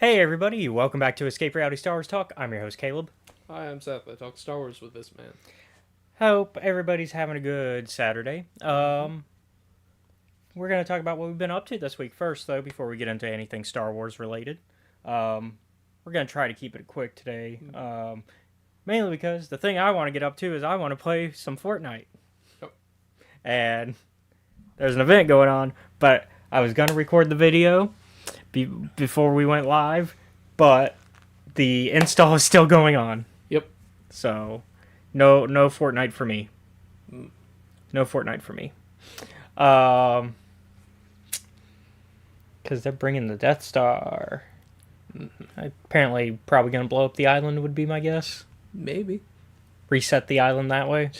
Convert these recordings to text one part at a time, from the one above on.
Hey everybody, welcome back to Escape Reality Star Wars Talk. I'm your host Caleb. Hi, I'm Seth. I talk Star Wars with this man. Hope everybody's having a good Saturday. We're going to talk about what we've been up to this week first, though, before we get into anything Star Wars related. We're going to try to keep it quick today, mainly because the thing I want to get up to is I want to play some Fortnite. Yep. And there's an event going on, but I was going to record the video before we went live, but the install is still going on. Yep. So, no Fortnite for me. No Fortnite for me. Because they're bringing the Death Star. Apparently, probably going to blow up the island would be my guess. Maybe. Reset the island that way.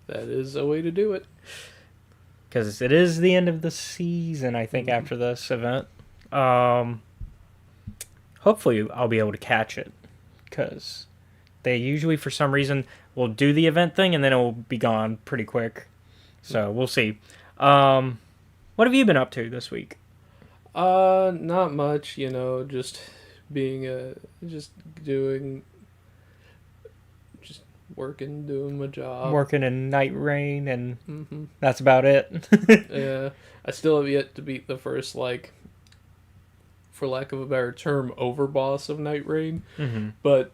That is a way to do it. Because it is the end of the season, I think, after this event. Hopefully I'll be able to catch it, because they usually, for some reason, will do the event thing and then it will be gone pretty quick. So we'll see. What have you been up to this week? Not much, just being just working, doing my job. Working in Night Rain, and that's about it. Yeah, I still have yet to beat the first, for lack of a better term, overboss of Night Rain. But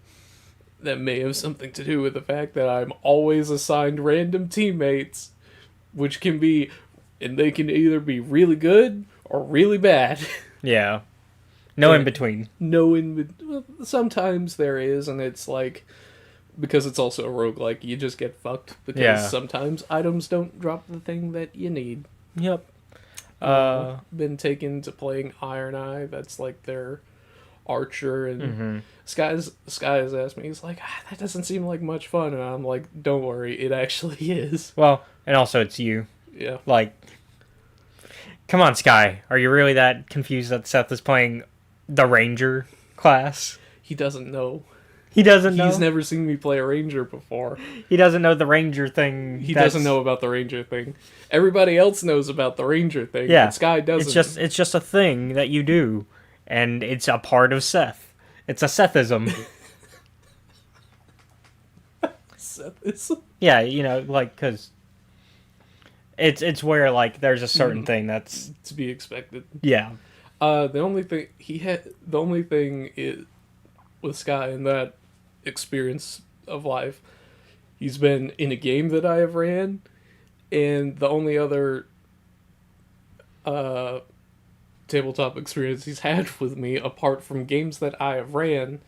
that may have something to do with the fact that I'm always assigned random teammates, which can be, and they can either be really good or really bad. Yeah. No in between. Well, sometimes there is, and it's because it's also a roguelike, you just get fucked, because sometimes items don't drop the thing that you need. Yep. Been taken to playing Iron Eye. That's their archer, and Sky has asked me, he's like, that doesn't seem like much fun, and I'm like, don't worry, it actually is. Well, and also it's you. Yeah. Come on, Sky. Are you really that confused that Seth is playing the Ranger class? He doesn't know. He doesn't know? He's never seen me play a Ranger before. He doesn't know the Ranger thing. He doesn't know about the Ranger thing. Everybody else knows about the Ranger thing, yeah, but Sky doesn't. It's just a thing that you do, and it's a part of Seth. It's a Sethism. Sethism? Yeah, because it's where, there's a certain thing that's to be expected. Yeah. The only thing is, with Sky in that experience of life, he's been in a game that I have ran, and the only other tabletop experience he's had with me, apart from games that I have ran,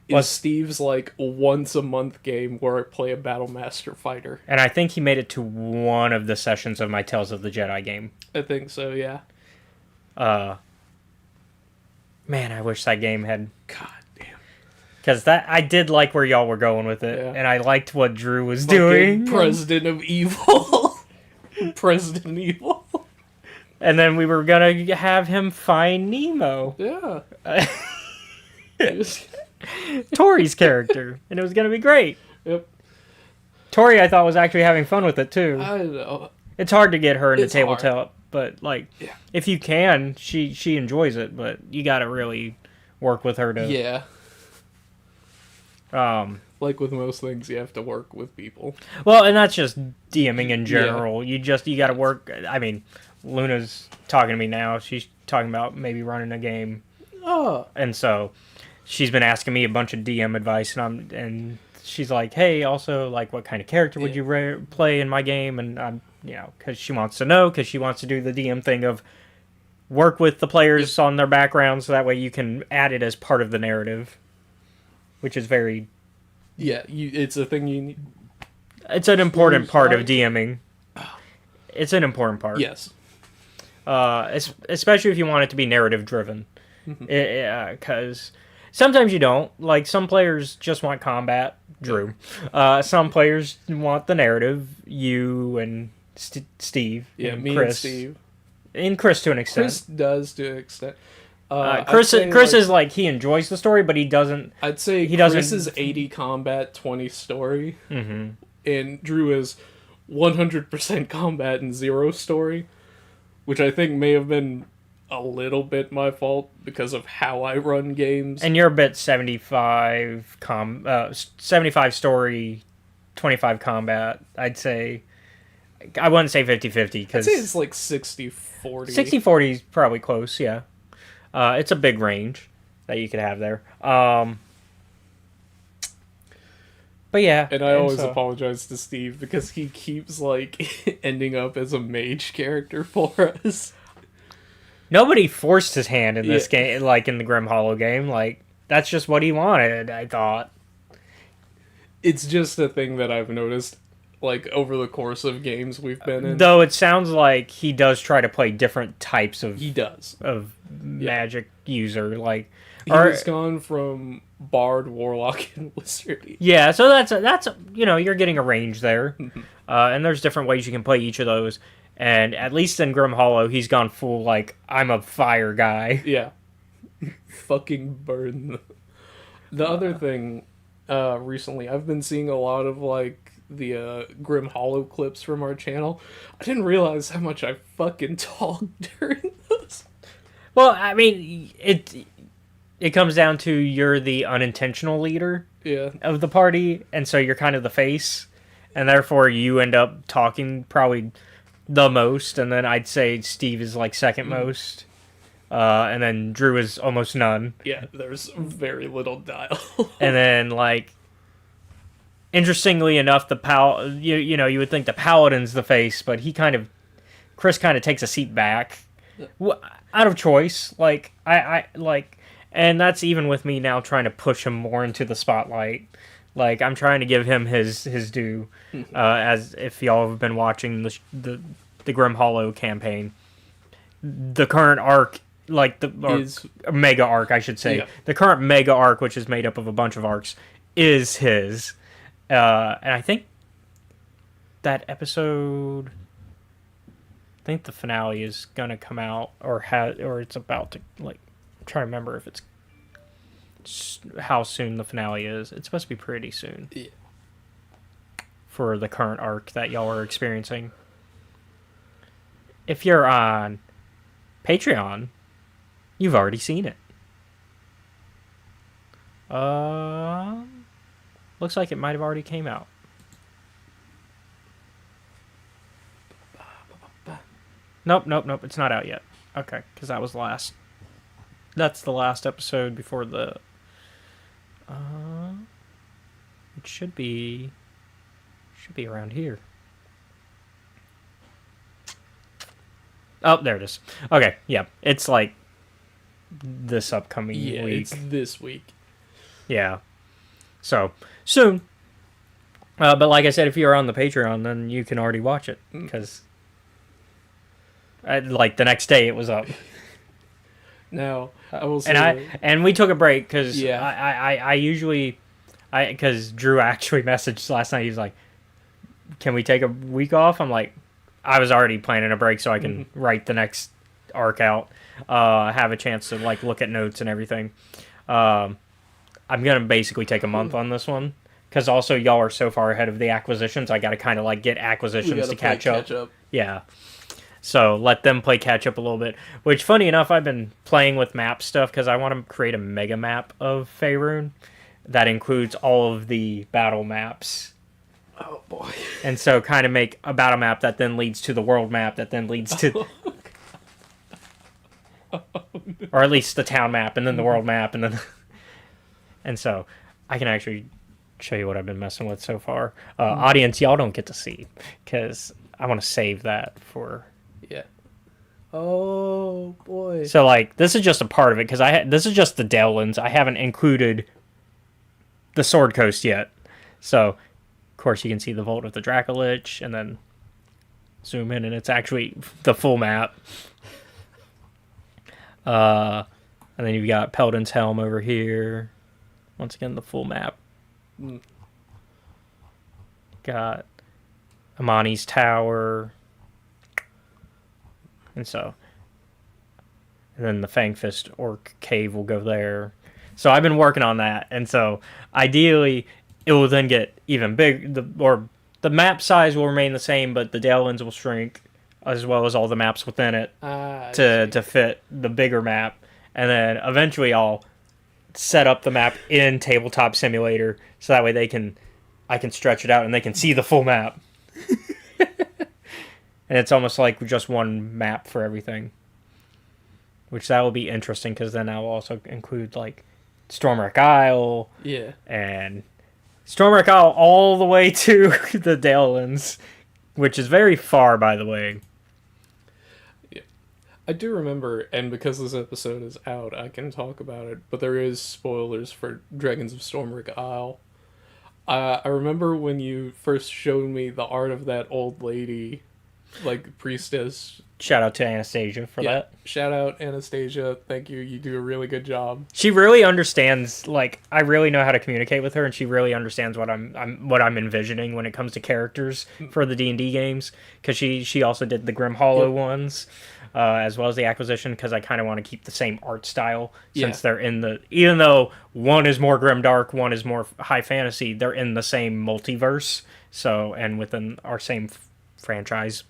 is Steve's once a month game where I play a Battle Master fighter. And I think he made it to one of the sessions of my Tales of the Jedi game. I think so, yeah. Man, I wish that game had... God damn. Because I did like where y'all were going with it, and I liked what Drew was doing. President of Evil. President Evil. And then we were going to have him find Nemo. Yeah. Tori's character. And it was going to be great. Yep. Tori, I thought, was actually having fun with it, too. I know. It's hard to get her into tabletop, but, yeah. if you can, she enjoys it, but you got to really work with her to... Yeah. Like with most things, you have to work with people. Well, and that's just DMing in general. Yeah. You got to work... I mean, Luna's talking to me now. She's talking about maybe running a game. Oh. And so she's been asking me a bunch of DM advice, and she's like, hey, also, what kind of character would you play in my game? And I'm, because she wants to know, because she wants to do the DM thing of work with the players on their background, so that way you can add it as part of the narrative, which is very Yeah, it's a thing you need. It's an important part of DMing. It's an important part. Yes. Especially if you want it to be narrative driven. Because sometimes you don't. Like, some players just want combat. Drew. Some players want the narrative. You and Steve. Yeah, and me Chris. and Steve. And Chris to an extent. Chris does to an extent. Chris is like, he enjoys the story, but he doesn't. I'd say he Chris doesn't. is 80 combat, 20 story. Mm-hmm. And Drew is 100% combat and 0 story. Which I think may have been a little bit my fault because of how I run games. And you're a bit 75 story, 25 combat. I'd say. I wouldn't say 50-50 because I'd say it's like 60-40. 60-40 is probably close. Yeah, it's a big range that you could have there. But yeah, and I always apologize to Steve because he keeps like ending up as a mage character for us. Nobody forced his hand in this game, like in the Grim Hollow game. Like, that's just what he wanted, I thought. It's just a thing that I've noticed, like, over the course of games we've been in. Though it sounds like he does try to play different types of... He does. Of magic user, like... He's gone from Bard, Warlock, and Wizard. Yeah, so that's you're getting a range there. And there's different ways you can play each of those. And at least in Grim Hollow, he's gone full, like, I'm a fire guy. Yeah. Fucking burn them. The other thing, recently, I've been seeing a lot of, like, the Grim Hollow clips from our channel. I didn't realize how much I fucking talked during those. Well, I mean, it comes down to you're the unintentional leader of the party, and so you're kind of the face, and therefore you end up talking probably the most, and then I'd say Steve is like second most, and then Drew is almost none. Yeah, there's very little dialogue. And then, like, interestingly enough, you would think the paladin's the face, but Chris kind of takes a seat back out of choice. Like, and that's even with me now trying to push him more into the spotlight. Like, I'm trying to give him his due, as if y'all have been watching the Grim Hollow campaign. The current arc, like mega arc, I should say. Yeah. The current mega arc, which is made up of a bunch of arcs, is his. And I think that episode, I think the finale is gonna come out, or it's about to, like, I'm trying to remember if it's how soon the finale is. It's supposed to be pretty soon. Yeah. For the current arc that y'all are experiencing. If you're on Patreon, you've already seen it. Looks like it might have already came out. Nope, it's not out yet. Okay, because that was last. That's the last episode before the... it should be around here. Oh, there it is. Okay, yeah. It's like this upcoming week. Yeah, it's this week. Yeah. So, soon. But like I said, if you're on the Patreon, then you can already watch it. Because, like, the next day it was up. Now, I will say... And we took a break because I because Drew actually messaged last night. He was like, can we take a week off? I'm like, I was already planning a break so I can write the next arc out, have a chance to, like, look at notes and everything. I'm going to basically take a month on this one because also y'all are so far ahead of the acquisitions. I got to kind of, like, get acquisitions to catch up. Yeah. So let them play catch up a little bit. Which, funny enough, I've been playing with map stuff because I want to create a mega map of Faerun that includes all of the battle maps. Oh, boy. And so kind of make a battle map that then leads to the world map that then leads to... or at least the town map and then the world map and then... and so I can actually show you what I've been messing with so far. Audience, y'all don't get to see because I want to save that for... Yeah. Oh, boy. So, like, this is just a part of it, because this is just the Delllands. I haven't included the Sword Coast yet. So, of course, you can see the Vault of the Dracolich, and then zoom in, and it's actually the full map. And then you've got Peldon's Helm over here. Once again, the full map. Got Amani's Tower. And then the Fangfist Orc Cave will go there. So I've been working on that. And so ideally, it will then get even big. The map size will remain the same, but the Dalelands will shrink, as well as all the maps within it to fit the bigger map. And then eventually I'll set up the map in Tabletop Simulator, so that way I can stretch it out and they can see the full map. And it's almost like just one map for everything. Which that will be interesting, because then I will also include like Stormwreck Isle. Yeah. And Stormwreck Isle all the way to the Dalelands, which is very far, by the way. Yeah. I do remember, and because this episode is out, I can talk about it, but there is spoilers for Dragons of Stormwreck Isle. I remember when you first showed me the art of that old lady, like priestess. Shout out to Anastasia for that. Shout out Anastasia. Thank you. You do a really good job. She really understands. Like, I really know how to communicate with her, and she really understands what I'm envisioning when it comes to characters for the D&D games. Because she also did the Grim Hollow ones, as well as the Acquisition. Because I kind of want to keep the same art style, since they're in the, even though one is more grimdark, one is more high fantasy, they're in the same multiverse. So, and within our same franchise.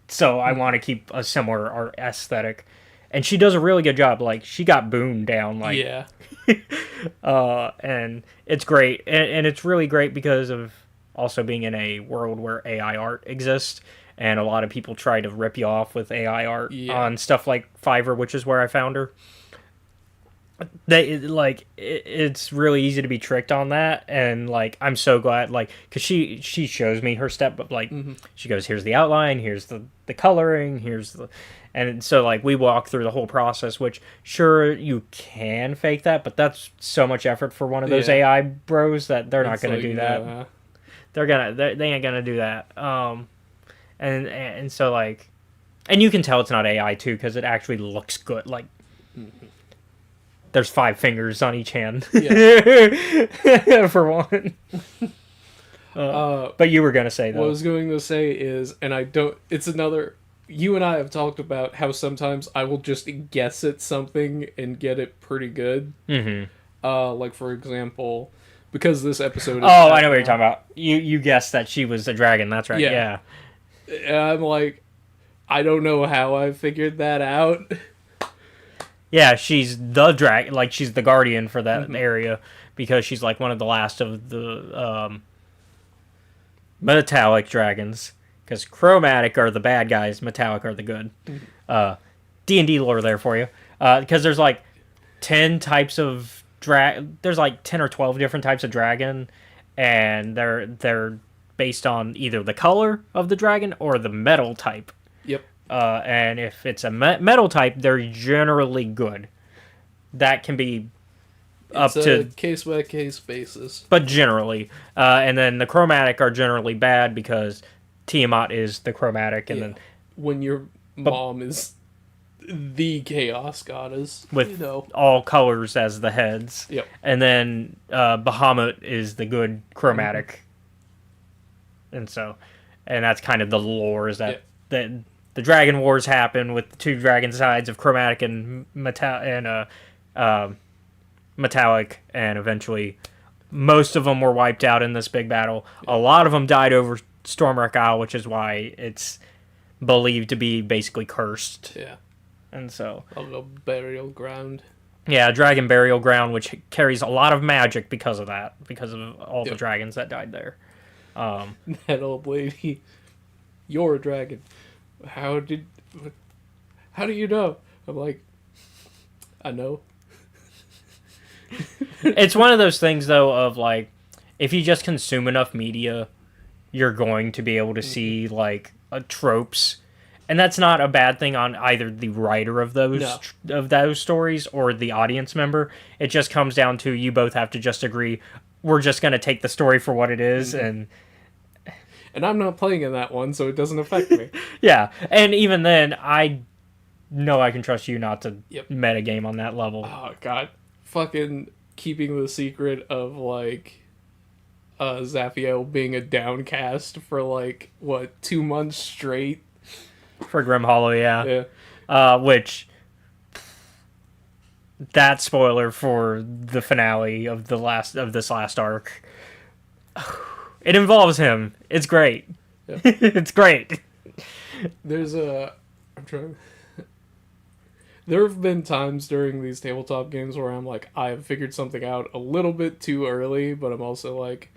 So I want to keep a similar art aesthetic. And she does a really good job. Like, she got Boone down. Like, yeah. And it's great. And it's really great because of also being in a world where AI art exists. And a lot of people try to rip you off with AI art on stuff like Fiverr, which is where I found her. It's really easy to be tricked on that, and like I'm so glad, like, because she shows me her step, but like she goes, here's the outline, here's the coloring, and so like we walk through the whole process, which sure you can fake that, but that's so much effort for one of those AI bros that they're not gonna do that. They ain't gonna do that. And so like, and you can tell it's not AI too, because it actually looks good, like. There's 5 fingers on each hand. Yeah. For one. But you were going to say, though. What I was going to say is, and I don't... It's another... You and I have talked about how sometimes I will just guess at something and get it pretty good. Mm-hmm. Like, for example, because this episode is... Oh, I know what you're talking about. You guessed that she was a dragon. That's right. Yeah. And I'm like, I don't know how I figured that out. Yeah, she's the dragon, like she's the guardian for that area, because she's like one of the last of the metallic dragons. Because chromatic are the bad guys, metallic are the good. D&D lore there for you. Because there's like 10 types of there's like 10 or 12 different types of dragon, and they're based on either the color of the dragon or the metal type. Yep. And if it's a metal type, they're generally good. That can be up to case-by-case basis. But generally. And then the chromatic are generally bad because Tiamat is the chromatic. And then when your mom is the chaos goddess. With all colors as the heads. Yep. And then Bahamut is the good chromatic. Mm-hmm. And that's kind of the lore, is that... The Dragon Wars happen with the 2 dragon sides of chromatic and metallic, and eventually most of them were wiped out in this big battle. A lot of them died over Stormwreck Isle, which is why it's believed to be basically cursed. Yeah. And so... A burial ground. Yeah, dragon burial ground, which carries a lot of magic because of that, because of all the dragons that died there. That old lady, you're a dragon. How do you know? I'm like, I know. It's one of those things, though, of like, if you just consume enough media, you're going to be able to see like tropes, and that's not a bad thing on either the writer of those stories or the audience member. It just comes down to you both have to just agree, we're just gonna take the story for what it is, and I'm not playing in that one, so it doesn't affect me. yeah. And even then, I know I can trust you not to Yep. meta game on that level. Oh god, fucking keeping the secret of like Zaphiel being a downcast for like what 2 months straight. For Grim Hollow, yeah. Yeah. Which that spoiler for the finale of this last arc. It involves him. It's great. Yeah. It's great. There's a I'm trying. There have been times during these tabletop games where I'm like, I have figured something out a little bit too early, but I'm also like,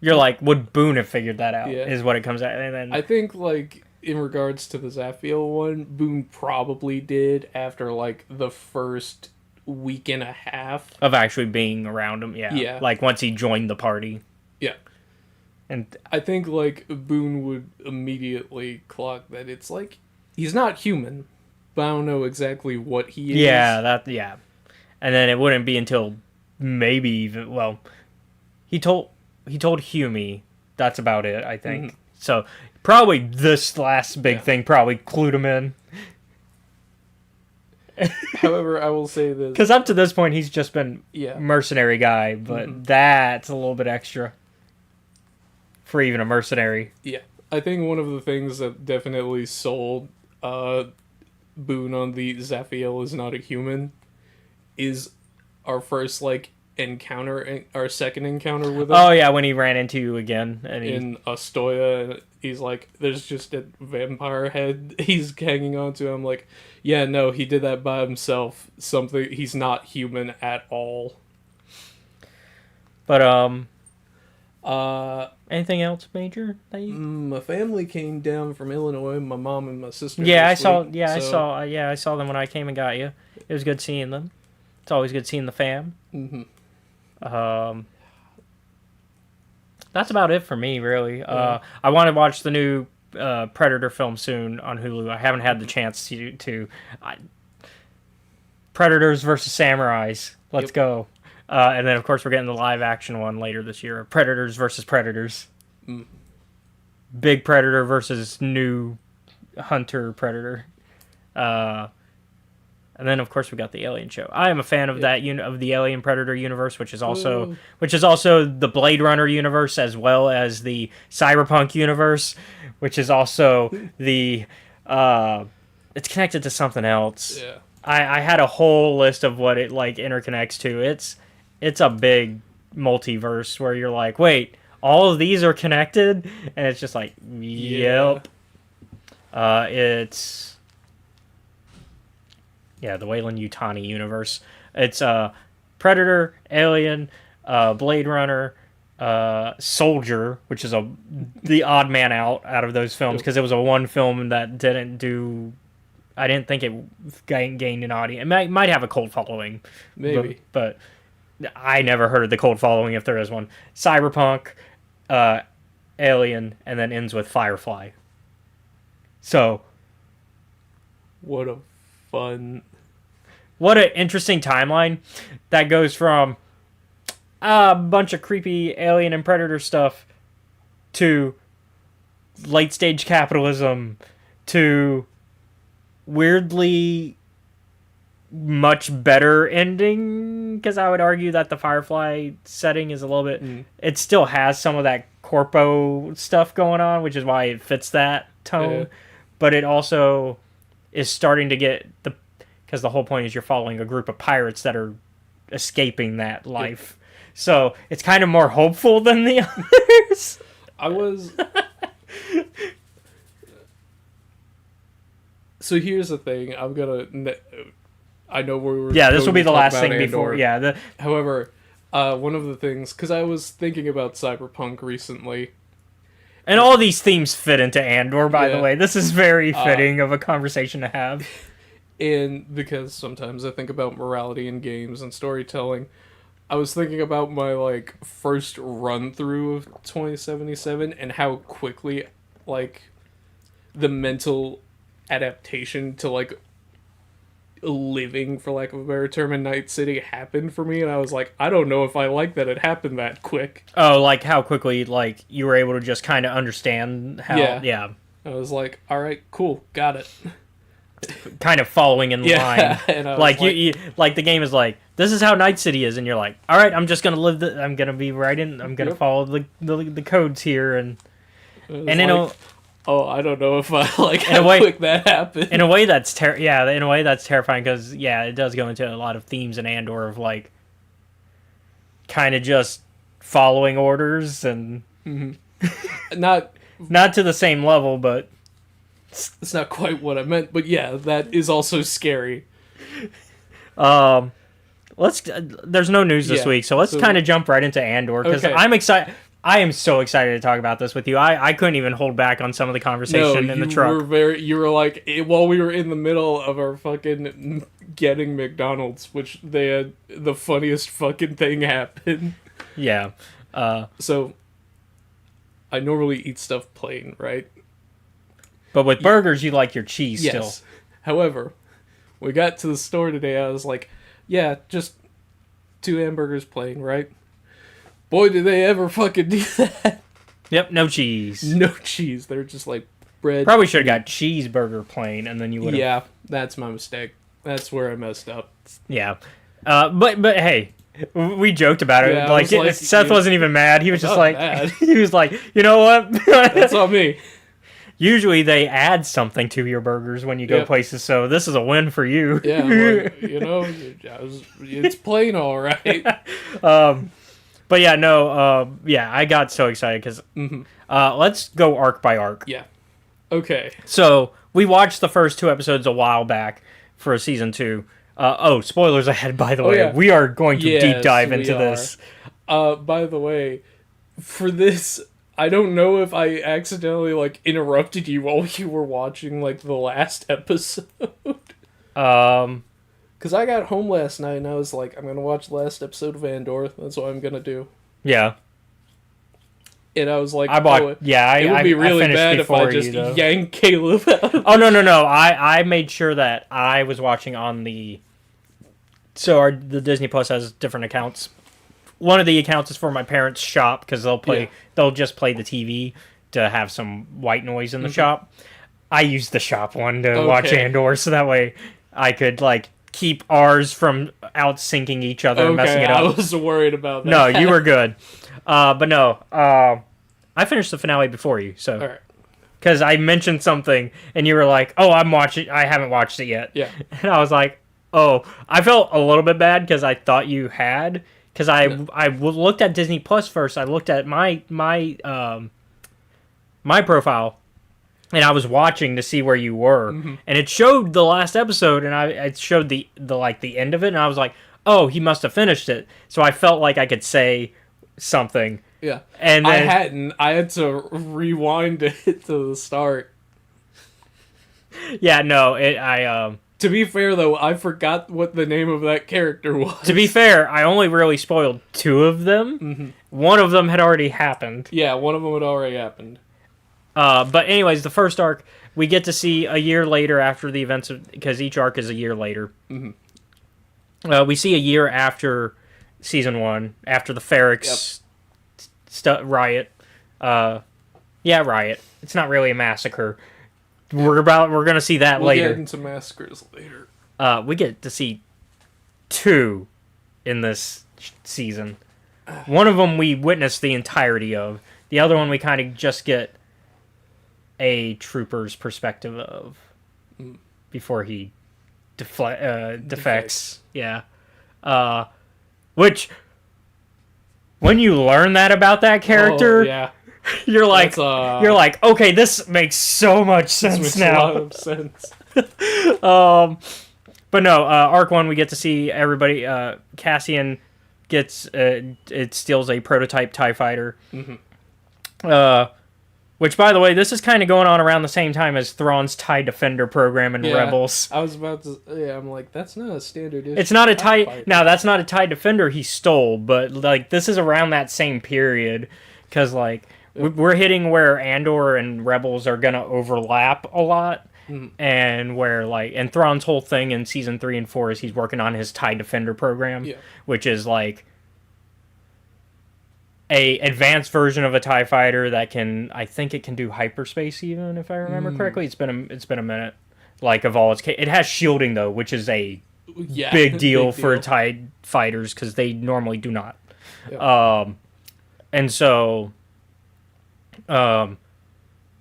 You're like, would Boone have figured that out? Yeah. Is what it comes out. And then I think like in regards to the Zaphiel one, Boone probably did after like the first week and a half. of actually being around him, yeah. Yeah. Like once he joined the party. Yeah. And I think like Boone would immediately clock that it's like he's not human, but I don't know exactly what he is. yeah. And then it wouldn't be until maybe even he told Hume that's about it, I think. Mm-hmm. So probably this last big Yeah. thing probably clued him in. However, I will say this. Because up to this point he's just been Yeah. mercenary guy, but that's a little bit extra for even a mercenary. Yeah. I think one of the things that definitely sold Boone on the Zaphiel is not a human is our first like encounter, our second encounter with him. Oh yeah, when he ran into you again and In Astoya, and he's like, there's just a vampire head he's hanging onto. I'm like, yeah, no, he did that by himself. He's not human at all. But Uh, anything else major that you... my family came down from Illinois. My mom and my sister. Yeah, I this saw. week, Yeah, so- I saw them when I came and got you. It was good seeing them. It's always good seeing the fam. Mhm. That's about it for me, really. I want to watch the new Predator film soon on Hulu. I haven't had the chance to. Predators versus Samurais. Let's Yep. go. And then, of course, we're getting the live action one later this year. Predators versus Predators. Mm. Big Predator versus new Hunter Predator. And then, of course, we got the Alien show. I am a fan of that of the Alien Predator universe, which is also the Blade Runner universe, as well as the Cyberpunk universe, which is also the it's connected to something else. Yeah. I had a whole list of what it like interconnects to. It's a big multiverse where you're like, wait, all of these are connected, and it's just like, yep. It's the Wayland Yutani universe. It's Predator, Alien, Blade Runner, Soldier, which is the odd man out of those films because it was a one film that didn't do. I didn't think it gained an audience. It might have a cult following, Maybe. but I never heard of the cult following if there is one. Cyberpunk, Alien, and then ends with Firefly. So, What a fun. what an interesting timeline that goes from a bunch of creepy alien and predator stuff to late stage capitalism to weirdly much better ending, because I would argue that the Firefly setting is a little bit it still has some of that corpo stuff going on, which is why it fits that tone, but it also is starting to get because the whole point is you're following a group of pirates that are escaping that life, so it's kind of more hopeful than the others. I was. So here's the thing. I'm gonna. I know we were. Yeah, this will be the last thing Andor. before. Yeah. However, one of the things, because I was thinking about Cyberpunk recently. And all these themes fit into Andor, by the Yeah. way. This is very fitting of a conversation to have. And because sometimes I think about morality in games and storytelling, I was thinking about my first run through of 2077 and how quickly the mental adaptation to living, for lack of a better term, in Night City happened for me, and I was like, I don't know if I like that it happened that quick. Oh, like how quickly like you were able to just kind of understand how. Yeah. I was like, all right, cool, got it. Kind of following in line. And I was like you like the game is like, this is how Night City is, and you're like, all right, I'm just gonna live. I'm gonna be right in. I'm gonna follow the codes here, and like, oh, I don't know if I like how quick that happened. In a way, that's terrifying because it does go into a lot of themes in Andor of like, kind of just following orders and not to the same level, but it's not quite what I meant. But yeah, that is also scary. There's no news this week, so let's kind of jump right into Andor because I'm excited. I am so excited to talk about this with you. I couldn't even hold back on some of the conversation in the truck. You were like, while we were in the middle of our fucking getting McDonald's, which they had the funniest fucking thing happen. Yeah. So I normally eat stuff plain, right? But with burgers, you like your cheese yes. still. However, we got to the store today, I was like, yeah, just 2 hamburgers plain, right? Boy, did they ever fucking do that. Yep, no cheese. No cheese. They're just like bread. Probably should have got cheeseburger plain, and then you would have... Yeah, that's my mistake. That's where I messed up. Yeah. But hey, we joked about it. Yeah, like Seth wasn't even mad. He was just like... Mad. He was like, you know what? That's on me. Usually they add something to your burgers when you go places, so this is a win for you. Yeah, like, it's plain all right. But yeah, no, I got so excited because let's go arc by arc. Yeah. Okay. So we watched the first 2 episodes a while back for season 2. Spoilers ahead, by the way. Yeah. We are going to deep dive into this. By the way, for this, I don't know if I accidentally like interrupted you while you were watching like the last episode. Because I got home last night and I was like, I'm going to watch the last episode of Andor. That's what I'm going to do. Yeah. And I was like, it would be really bad if I just yanked Caleb out. Oh, no. I made sure that I was watching on the... So the Disney Plus has different accounts. One of the accounts is for my parents' shop because they'll just play the TV to have some white noise in the shop. I used the shop one to watch Andor, so that way I could like keep ours from out-syncing each other and messing it up. I was worried about that. No, you were good. But no, I finished the finale before you, so... All right. Because I mentioned something, and you were like, oh, I haven't watched it yet. Yeah. And I was like, oh. I felt a little bit bad because I thought you had... Because I looked at Disney Plus first. I looked at my profile, and I was watching to see where you were, and it showed the last episode, and it showed the end of it, and I was like, oh, he must have finished it. So I felt like I could say something. Yeah, and then, I hadn't. I had to rewind it to the start. Yeah, no, To be fair, though, I forgot what the name of that character was. To be fair, I only really spoiled 2 of them. One of them had already happened. Yeah, one of them had already happened. But anyways, the first arc, we get to see a year later after the events of... Because each arc is a year later. We see a year after season 1, after the Ferrix riot. Riot. It's not really a massacre. We're gonna see that later. We'll get into massacres later. We get to see 2 in this season. One of them we witnessed the entirety of. The other one we kind of just get a trooper's perspective of before he defects. Yeah. Which, when you learn that about that character, you're like, okay, this makes so much sense now. A lot of sense. But no, arc 1, we get to see everybody. Cassian gets it steals a prototype TIE fighter. Which, by the way, this is kind of going on around the same time as Thrawn's TIE Defender program in Rebels. I was about to... Yeah, I'm like, that's not a standard issue. It's not a TIE... Now, that's not a TIE Defender he stole, but, like, this is around that same period. Because, like, we're hitting where Andor and Rebels are going to overlap a lot. and where like, and Thrawn's whole thing in season 3 and 4 is he's working on his TIE Defender program, which is like a advanced version of a TIE fighter that can, I think it can do hyperspace even, if I remember correctly. It's been a minute. Like, of all its it has shielding though, which is a big deal for TIE fighters because they normally do not. And so the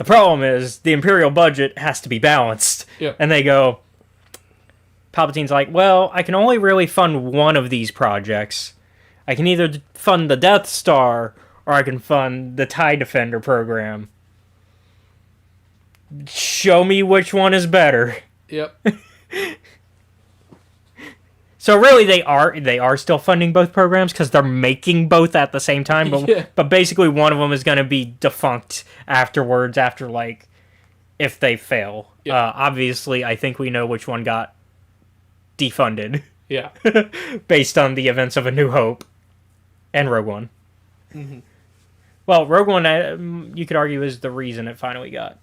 problem is the Imperial budget has to be balanced. And they go, Palpatine's like, well, I can only really fund one of these projects. I can either fund the Death Star or I can fund the TIE Defender program. Show me which one is better. So really, they are still funding both programs because they're making both at the same time. But basically, one of them is going to be defunct afterwards. After like, if they fail, obviously, I think we know which one got defunded. Based on the events of A New Hope and Rogue One. Well, Rogue One, you could argue, is the reason it finally got.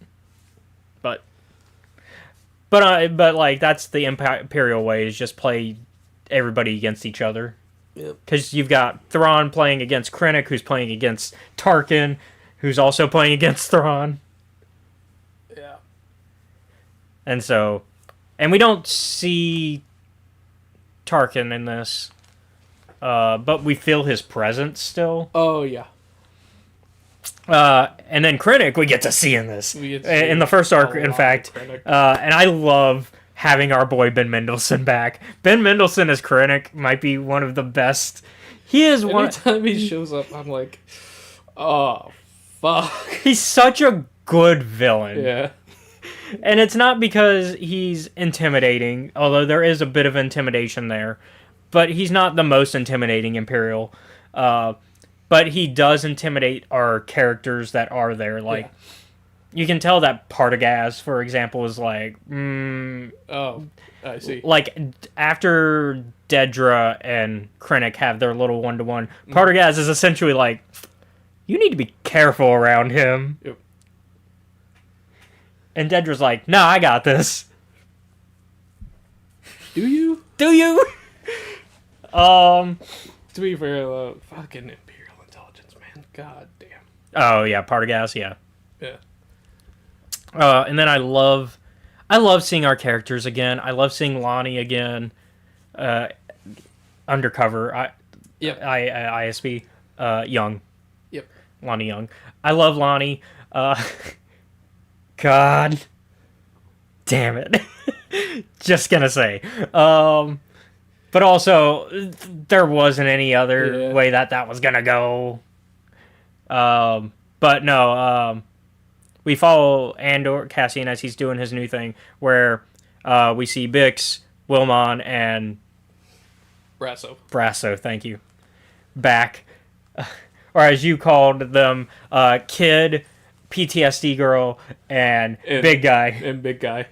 But like that's the Imperial way, is just play everybody against each other. Because you've got Thrawn playing against Krennic, who's playing against Tarkin, who's also playing against Thrawn. And so, and we don't see Tarkin in this, but we feel his presence still. And then Krennic we get to see in this. In the first arc, in fact. And I love having our boy Ben Mendelsohn back. Ben Mendelsohn as Krennic might be one of the best. He is one. Anytime he shows up, I'm like, oh, fuck. He's such a good villain. And it's not because he's intimidating, although there is a bit of intimidation there. But he's not the most intimidating Imperial. But he does intimidate our characters that are there. Like, you can tell that Partagaz, for example, is like, oh, I see. Like, after Dedra and Krennic have their little one-to-one, Partagaz is essentially like, you need to be careful around him. And Dedra's like, nah, I got this. Do you? Do you? To be fair, fucking Imperial intelligence, man. God damn. Oh, yeah, Partagaz, yeah. Yeah. And then I love seeing our characters again. I love seeing Lonnie again. Undercover. ISB. Young. Yep. Lonnie Young. I love Lonnie. God damn it. Just gonna say. But also, there wasn't any other way that was gonna go. But no, we follow Andor, Cassian, as he's doing his new thing, where we see Bix, Wilmon, and Brasso, thank you, back. Or as you called them, Kid, PTSD Girl, and Big Guy. And Big Guy.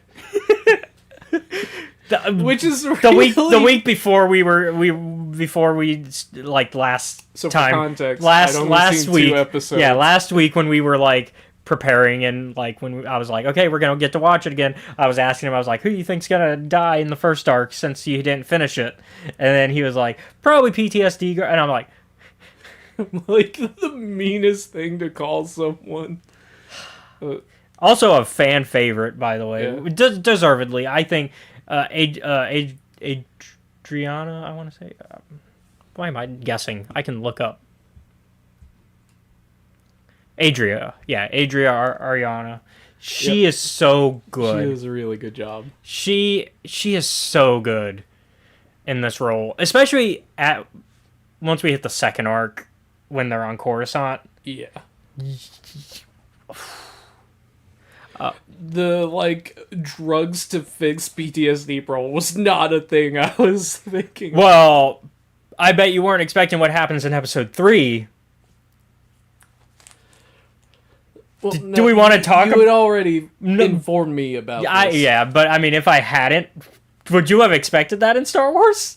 Which is the week before we like last so time. For context, last week. 2 episodes. Yeah, last week when we were like preparing and like I was like, okay, we're gonna get to watch it again. I was asking him, I was like, who do you think's gonna die in the first arc since you didn't finish it? And then he was like, probably PTSD girl. And I'm like, like the meanest thing to call someone. Also a fan favorite, by the way, deservedly. I think Adriana, I want to say. Why am I guessing? I can look up. Adria Ariana. She is so good. She does a really good job. She is so good in this role, especially once we hit the second arc when they're on Coruscant. Yeah. The like drugs to fix PTSD role was not a thing I was thinking. Well, I bet you weren't expecting what happens in episode 3. Well, do we want to talk? You had already informed me about this. Yeah, but I mean, if I hadn't, would you have expected that in Star Wars?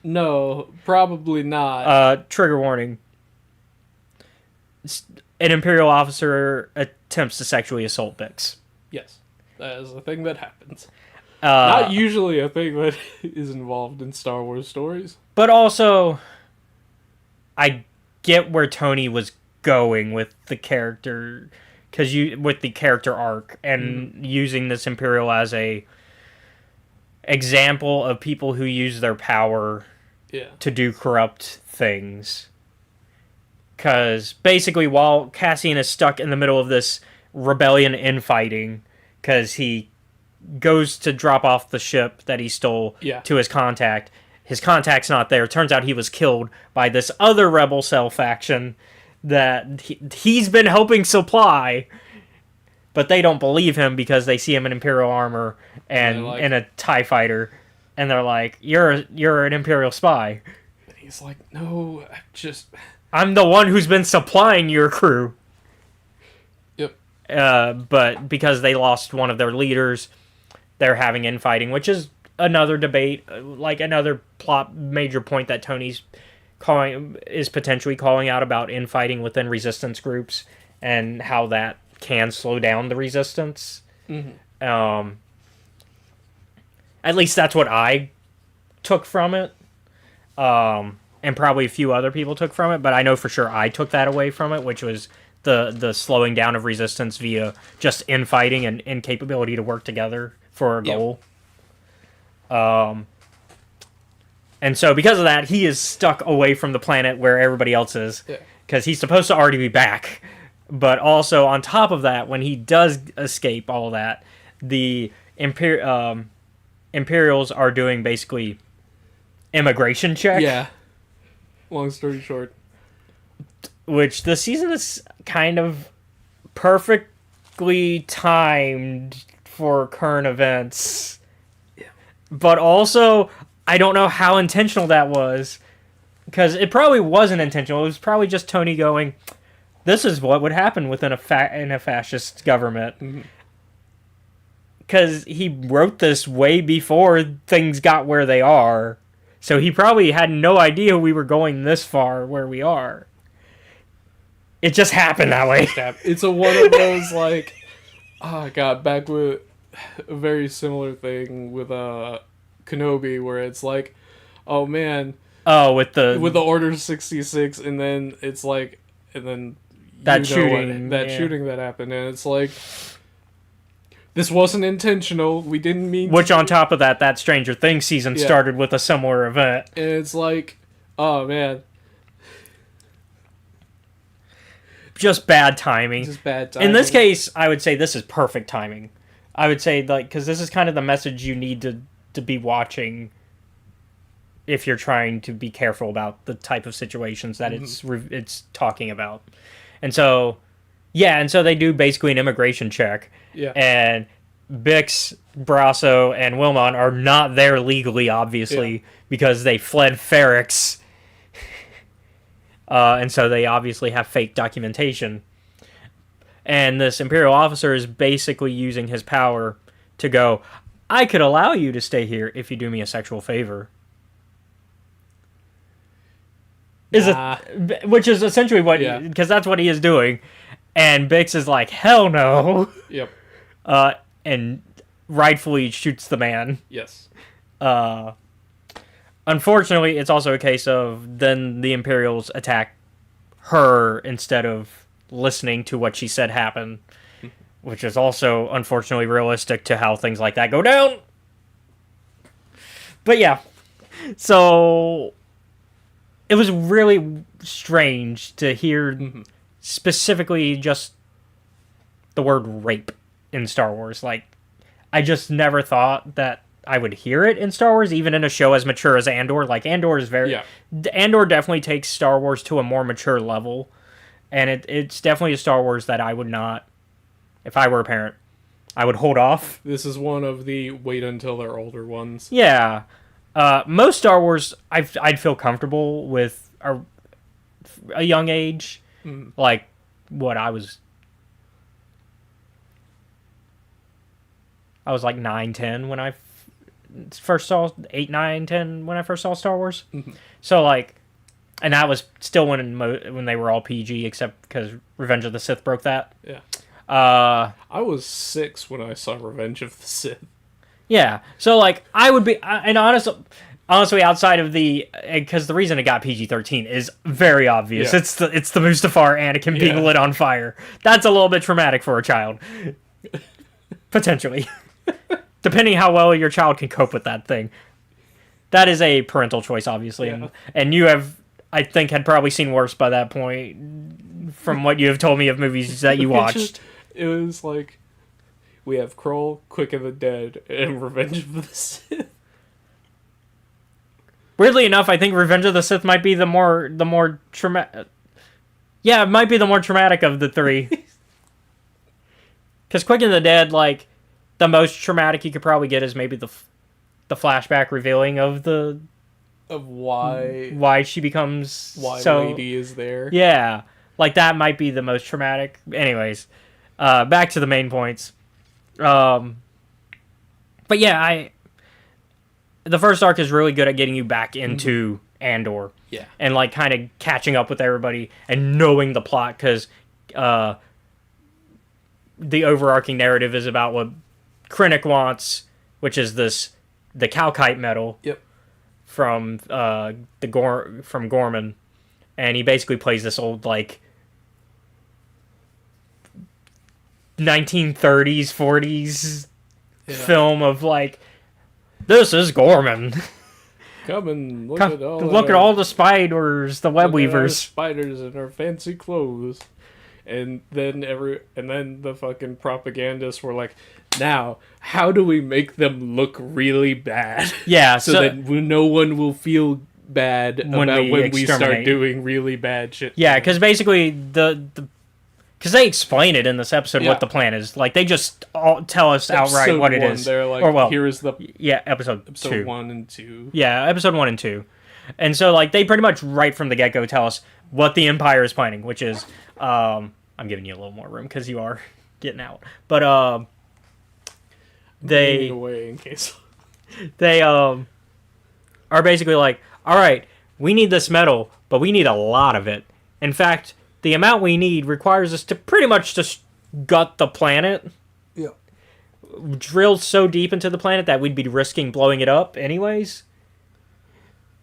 No, probably not. Trigger warning. An Imperial officer attempts to sexually assault Bix. Yes. That is a thing that happens. Uh, Not usually a thing that is involved in Star Wars stories. but also, I get where Tony was going with the character, with the character arc and using this Imperial as a example of people who use their power to do corrupt things. Because basically, while Cassian is stuck in the middle of this rebellion infighting, because he goes to drop off the ship that he stole to his contact's not there. Turns out he was killed by this other rebel cell faction that he's been helping supply, but they don't believe him because they see him in Imperial armor and in a TIE fighter, and they're like, you're an Imperial spy. And he's like, no, I'm the one who's been supplying your crew. Yep. But because they lost one of their leaders, they're having infighting, which is another debate, like another major point that Tony's is potentially calling out about infighting within resistance groups and how that can slow down the resistance. At least that's what I took from it. And probably a few other people took from it, but I know for sure I took that away from it, which was the slowing down of resistance via just infighting and incapability to work together for a goal. And so because of that, he is stuck away from the planet where everybody else is, because he's supposed to already be back. But also on top of that, when he does escape all that, the Imperials are doing basically immigration check. Yeah. Long story short. Which this season is kind of perfectly timed for current events. Yeah. But also, I don't know how intentional that was. Because it probably wasn't intentional. It was probably just Tony going, this is what would happen within in a fascist government. Because he wrote this way before things got where they are. So he probably had no idea we were going this far where we are. It just happened that way. It's one of those, like, oh god, back with a very similar thing with Kenobi, where it's like, oh man, with the Order 66, and then it's like, and then that shooting that happened, and it's like, this wasn't intentional. We didn't mean. Which on top of that Stranger Things season started with a similar event, and it's like, oh man. Just bad timing. Just bad timing. In this case, I would say this is perfect timing. I would say, like, because this is kind of the message you need to be watching if you're trying to be careful about the type of situations that it's talking about. And so, and so they do basically an immigration check. Yeah. And Bix, Brasso, and Wilmot are not there legally, obviously, because they fled Ferrix. And so they obviously have fake documentation. And this Imperial officer is basically using his power to go, I could allow you to stay here if you do me a sexual favor. Which is essentially what, because that's what he is doing. And Bix is like, hell no. Yep. And rightfully shoots the man. Yes. Unfortunately, it's also a case of then the Imperials attack her instead of listening to what she said happened, which is also unfortunately realistic to how things like that go down. But yeah, so it was really strange to hear specifically just the word rape in Star Wars. Like, I just never thought that I would hear it in Star Wars, even in a show as mature as Andor. Like, Andor is Andor definitely takes Star Wars to a more mature level, and it's definitely a Star Wars that I would not, if I were a parent, I would hold off. This is one of the wait until they're older ones. Yeah. Most Star Wars, I'd feel comfortable with a young age. Like, what, I was like 9, 10 when I first saw 8, 9, 10 when I first saw Star Wars. So like, and that was still when they were all PG, except because Revenge of the Sith broke that. Yeah. I was 6 when I saw Revenge of the Sith. Yeah, so like I would be, and honestly, outside of because the reason it got PG-13 is very obvious. Yeah. It's the Mustafar Anakin being Yeah. lit on fire. That's a little bit traumatic for a child, potentially, depending how well your child can cope with that thing. That is a parental choice, obviously, Yeah. and you have, I think, had probably seen worse by that point, from what you have told me of movies that you watched. It was like, we have Kroll, Quick of the Dead, and Revenge of the Sith. Weirdly enough, I think Revenge of the Sith might be the more traumatic. Yeah, it might be the more traumatic of the three. Because Quick and the Dead, like, the most traumatic you could probably get is maybe the flashback revealing of why she becomes Lady is there. Yeah, like that might be the most traumatic. Anyways, back to the main points. But yeah, the first arc is really good at getting you back into Andor. Yeah. And like kind of catching up with everybody and knowing the plot, because the overarching narrative is about what Krennic wants, which is the Calcite metal. Yep. From from Gorman, and he basically plays this old like 1930s 40s film of like, this is Gorman. Come and look at all the spiders, the web weavers, spiders in our fancy clothes. And then the fucking propagandists were like, now, how do we make them look really bad? Yeah, so that no one will feel bad when we start doing really bad shit. Yeah, because basically because they explain it in this episode what the plan is. Like, they just tell us outright what it is. They're like, here's the episode 1 and 2. Yeah, episode 1 and 2. And so like they pretty much right from the get-go tell us what the Empire is planning, which is I'm giving you a little more room because you are getting out. But they away in case they are basically like, all right, we need this metal, but we need a lot of it. In fact, the amount we need requires us to pretty much just gut the planet. Yeah. Drill so deep into the planet that we'd be risking blowing it up anyways.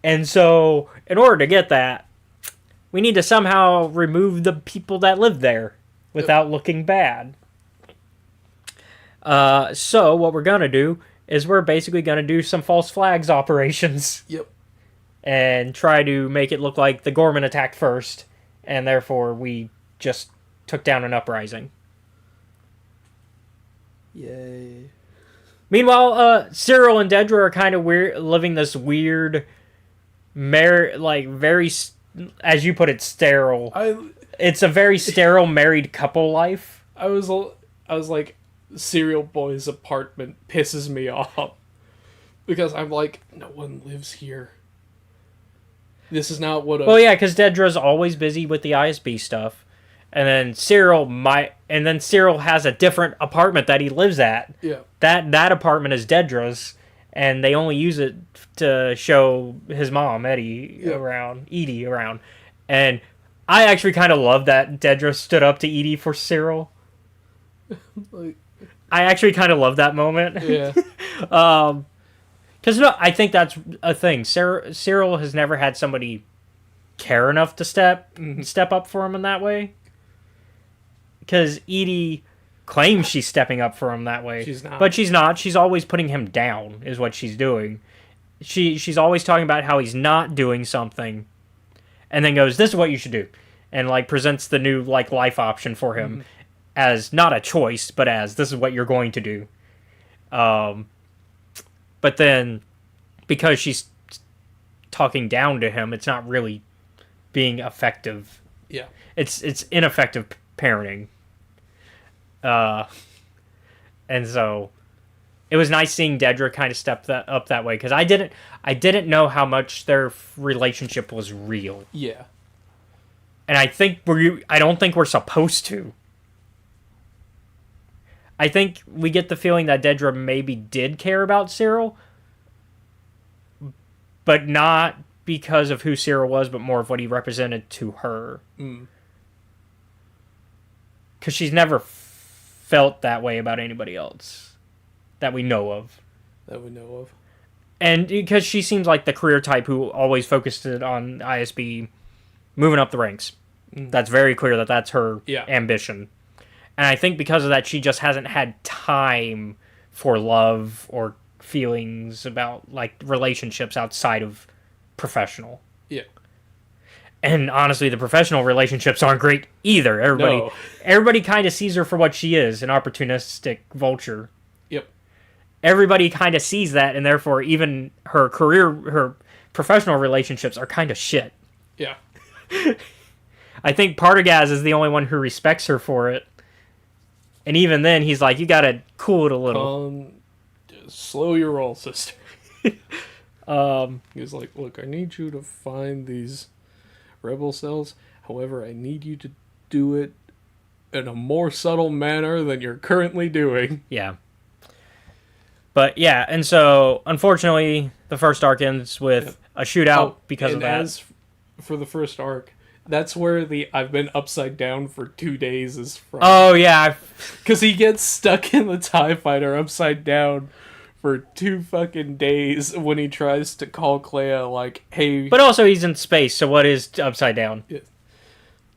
And so, in order to get that, we need to somehow remove the people that live there without looking bad. So, what we're going to do is we're basically going to do some false flags operations. Yep. And try to make it look like the Gorman attacked first, and therefore we just took down an uprising. Yay. Meanwhile, Cyril and Dedra are kind of living this weird, very, as you put it, sterile. It's a very sterile married couple life. I was like, Serial Boy's apartment pisses me off. Because I'm like, no one lives here. This is not what Well, yeah, because Dedra's always busy with the ISB stuff. And then Cyril has a different apartment that he lives at. Yeah. That apartment is Dedra's, and they only use it to show his mom, Edie around. And I actually kind of love that Dedra stood up to Edie for Cyril. I actually kind of love that moment. Yeah. Because I think that's a thing. Cyril has never had somebody care enough to step up for him in that way. Because Edie claims she's stepping up for him that way. She's not. But she's not. She's always putting him down, is what she's doing. She's always talking about how he's not doing something, and then goes, "This is what you should do," and like presents the new like life option for him as not a choice, but as this is what you're going to do. But then, because she's talking down to him, it's not really being effective. Yeah. It's ineffective parenting. And so it was nice seeing Dedra kind of step up that way, because I didn't know how much their relationship was real. Yeah. And I don't think we're supposed to. I think we get the feeling that Dedra maybe did care about Cyril, but not because of who Cyril was, but more of what he represented to her. Because she's never felt that way about anybody else that we know of. And because she seems like the career type who always focused it on ISB moving up the ranks. That's very clear that that's her ambition. And I think because of that, she just hasn't had time for love or feelings about, like, relationships outside of professional. Yeah. And honestly, the professional relationships aren't great either. Everybody kind of sees her for what she is, an opportunistic vulture. Yep. Everybody kind of sees that, and therefore even her professional relationships are kind of shit. Yeah. I think Partagaz is the only one who respects her for it. And even then, he's like, you gotta cool it a little. Slow your roll, sister. He's like, look, I need you to find these rebel cells. However, I need you to do it in a more subtle manner than you're currently doing. Yeah. But yeah, and so, unfortunately, the first arc ends with a shootout because of that. As for the first arc, that's where the I've been upside down for 2 days is from. Oh, yeah. Because he gets stuck in the TIE fighter upside down for 2 fucking days when he tries to call Clea, like, hey... But also he's in space, so what is upside down?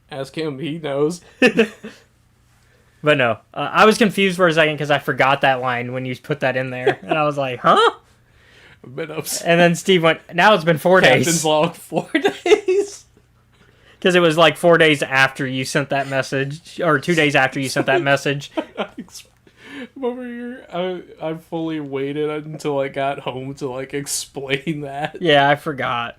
Ask him, he knows. But no, I was confused for a second because I forgot that line when you put that in there. And I was like, huh? I've been upside. And then Steve went, now it's been 4 days. Captain's log, 4 days. Because it was like 4 days after you sent that message, or 2 days after you sent that message. I'm over here. I fully waited until I got home to, like, explain that. Yeah, I forgot.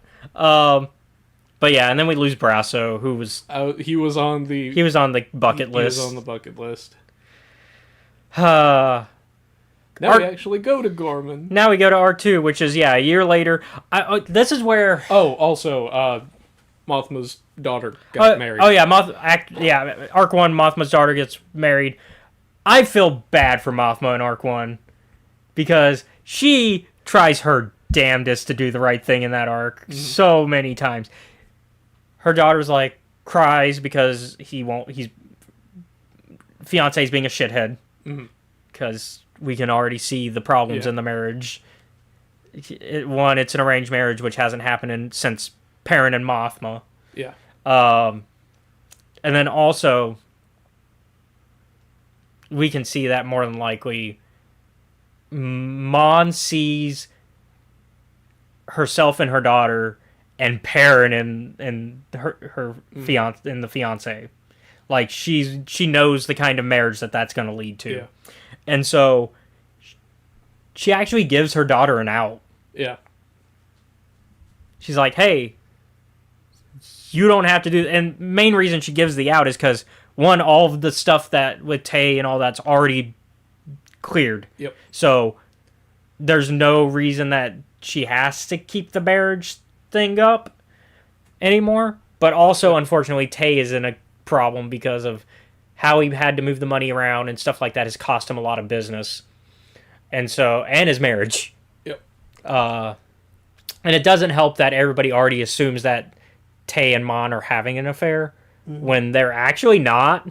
But yeah, and then we lose Brasso, who was... he was on the... He was on the bucket list. He was on the bucket list. Now we actually go to Gorman. Now we go to R2, which is, a year later. This is where... Oh, also, Mothma's daughter got married. Oh, yeah, Arc 1, Mothma's daughter gets married. I feel bad for Mothma in Arc 1 because she tries her damnedest to do the right thing in that arc so many times. Her daughter's like, cries because his fiance's being a shithead because we can already see the problems in the marriage. It's an arranged marriage, which hasn't happened since Perrin and Mothma. Yeah. And then also, we can see that more than likely, Mon sees herself and her daughter, and Perrin and her fiance and the fiance, like she knows the kind of marriage that's going to lead to, and so she actually gives her daughter an out. Yeah. She's like, hey, you don't have to do... And main reason she gives the out is because, one, all of the stuff that with Tay and all that's already cleared. Yep. So there's no reason that she has to keep the marriage thing up anymore. But also, unfortunately, Tay is in a problem because of how he had to move the money around and stuff like that has cost him a lot of business. And his marriage. Yep. And it doesn't help that everybody already assumes that Tay and Mon are having an affair when they're actually not.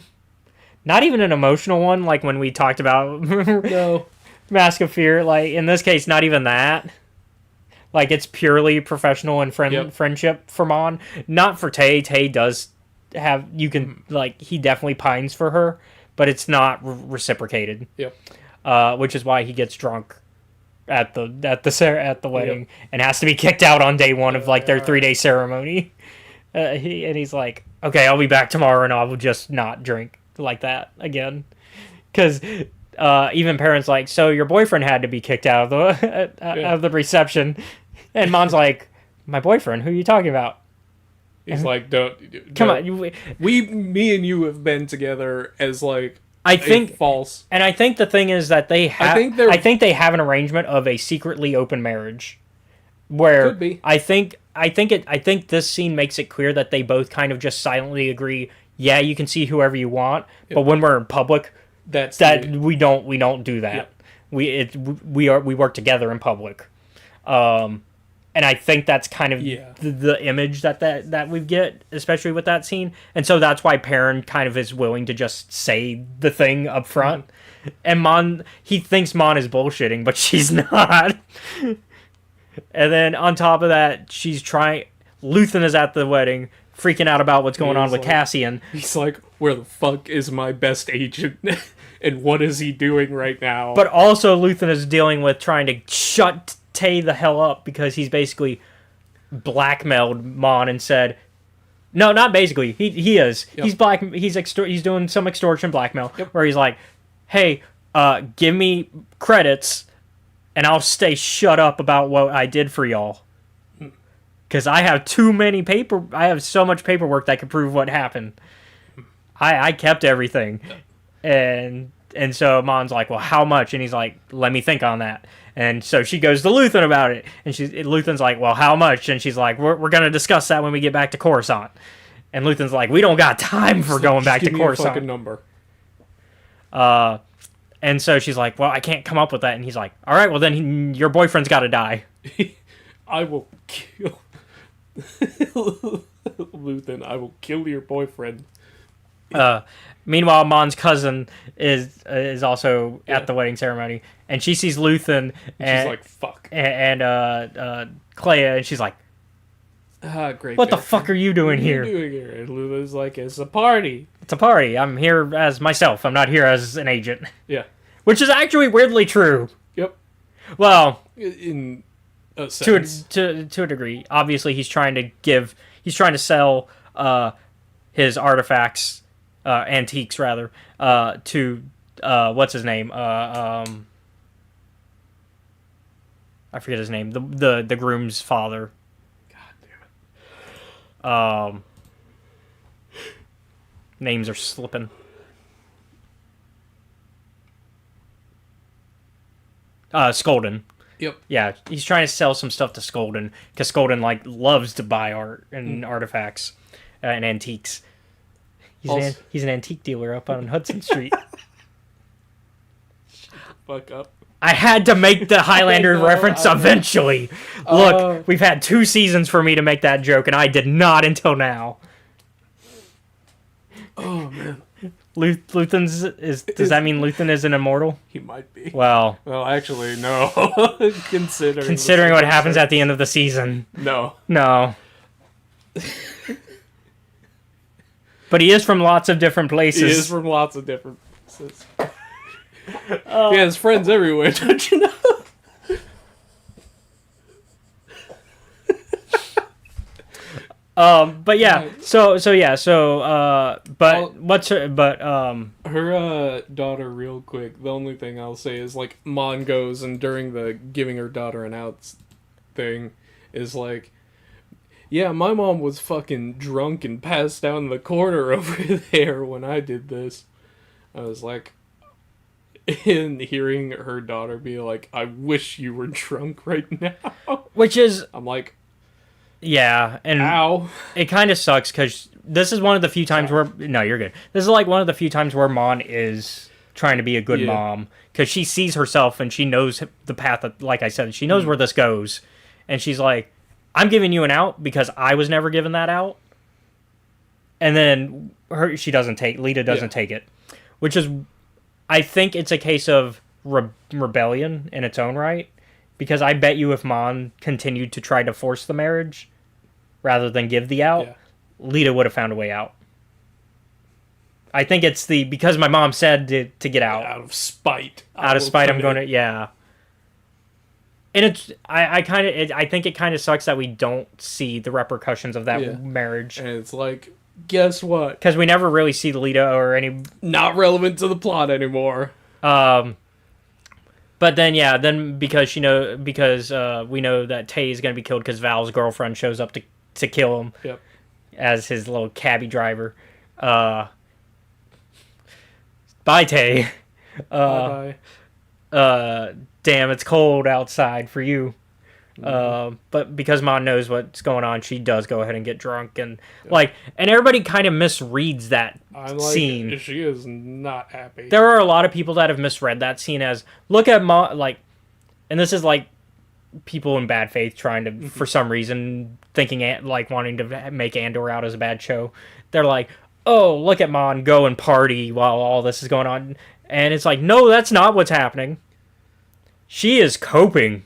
Not even an emotional one, like when we talked about Mask of Fear. Like, in this case, not even that. Like, it's purely professional and friendship for Mon. Not for Tay. Tay does have... You can... Like, he definitely pines for her, but it's not reciprocated. Yep. Which is why he gets drunk at the wedding and has to be kicked out on day one of, like, their 3-day ceremony. He's like, okay, I'll be back tomorrow and I will just not drink like that again. Because even parents like, so your boyfriend had to be kicked out of the reception. And Mon's like, my boyfriend? Who are you talking about? He's like, don't come on. Me and you have been together as, like, I think false. And I think the thing is that they have... I think they have an arrangement of a secretly open marriage. Where could be. I think this scene makes it clear that they both kind of just silently agree, yeah, you can see whoever you want, but when we're in public, we don't do that. Yep. We work together in public. And And I think that's kind of Yeah. the image that we get, especially with that scene. And so that's why Perrin kind of is willing to just say the thing up front. And Mon, he thinks Mon is bullshitting, but she's not. And then on top of that, she's trying. Luthen is at the wedding, freaking out about what's going on with Cassian. He's like, where the fuck is my best agent? And what is he doing right now? But also Luthen is dealing with trying to shut Tay the hell up because he's basically blackmailed Mon and said, no, not basically. He is. Yep. He's doing some extortion blackmail where he's like, hey, give me credits and I'll stay shut up about what I did for y'all. Because I have I have so much paperwork that could prove what happened. I kept everything. And so Mon's like, well, how much? And he's like, let me think on that. And so she goes to Luthen about it. And Luthen's like, well, how much? And she's like, we're going to discuss that when we get back to Coruscant. And Luthen's like, we don't got time for going back to Coruscant. Give me a fucking number. And so she's like, well, I can't come up with that. And he's like, all right, well, then your boyfriend's got to die. I will kill... Luthen, I will kill your boyfriend. Meanwhile, Mon's cousin is also at the wedding ceremony, and she sees Luthen, and she's like, "Fuck," and Clea, and she's like, great. What the fuck are you doing here? What are you doing here? And Luthen's like, "It's a party. It's a party. I'm here as myself. I'm not here as an agent." Yeah, which is actually weirdly true. Yep. Well, in a sense. to a degree, obviously he's trying to sell his artifacts. Antiques rather to what's his name I forget his name, the groom's father. God damn it. Names are slipping. Skolden. Yep. Yeah, he's trying to sell some stuff to Skolden because Skolden loves to buy art and artifacts and antiques. He's an antique dealer up on Hudson Street. Shut the fuck up. I had to make the Highlander reference eventually. Look, we've had 2 seasons for me to make that joke, and I did not until now. Oh, man. Does that mean Luthen is an immortal? He might be. Well, actually, no. Considering what happens at the end of the season. No. But he is from lots of different places. He is from lots of different places. He has friends everywhere, don't you know? But yeah, her daughter, real quick, the only thing I'll say is, like, Mon goes, and during the giving her daughter an out thing, is like, yeah, my mom was fucking drunk and passed out in the corner over there when I did this. I was like, in hearing her daughter be like, I wish you were drunk right now. Which is... I'm like... Yeah, and ow. It kind of sucks because this is one of the few times where... No, you're good. This is like one of the few times where Mon is trying to be a good mom because she sees herself and she knows the path that, like I said, she knows where this goes. And she's like, I'm giving you an out because I was never given that out. And then Lita doesn't take it. Which is, I think it's a case of rebellion in its own right. Because I bet you if Mon continued to try to force the marriage rather than give the out, Lita would have found a way out. I think it's because my mom said to get out. Out of spite. Out of spite, I'm going to, yeah. And it's, I think it kind of sucks that we don't see the repercussions of that marriage. And it's like, guess what? Because we never really see Lita or any... Not relevant to the plot anymore. But then because we know that Tay is going to be killed because Val's girlfriend shows up to kill him as his little cabbie driver. Bye, Tay. Bye. Damn, it's cold outside for you. But because Mon knows what's going on, she does go ahead and get drunk and and everybody kind of misreads that scene. She is not happy. There are a lot of people that have misread that scene as look at Mon and this is people in bad faith trying to, for some reason, thinking like wanting to make Andor out as a bad show. They're like, oh, look at Mon go and party while all this is going on. And it's like, no, that's not what's happening. She is coping.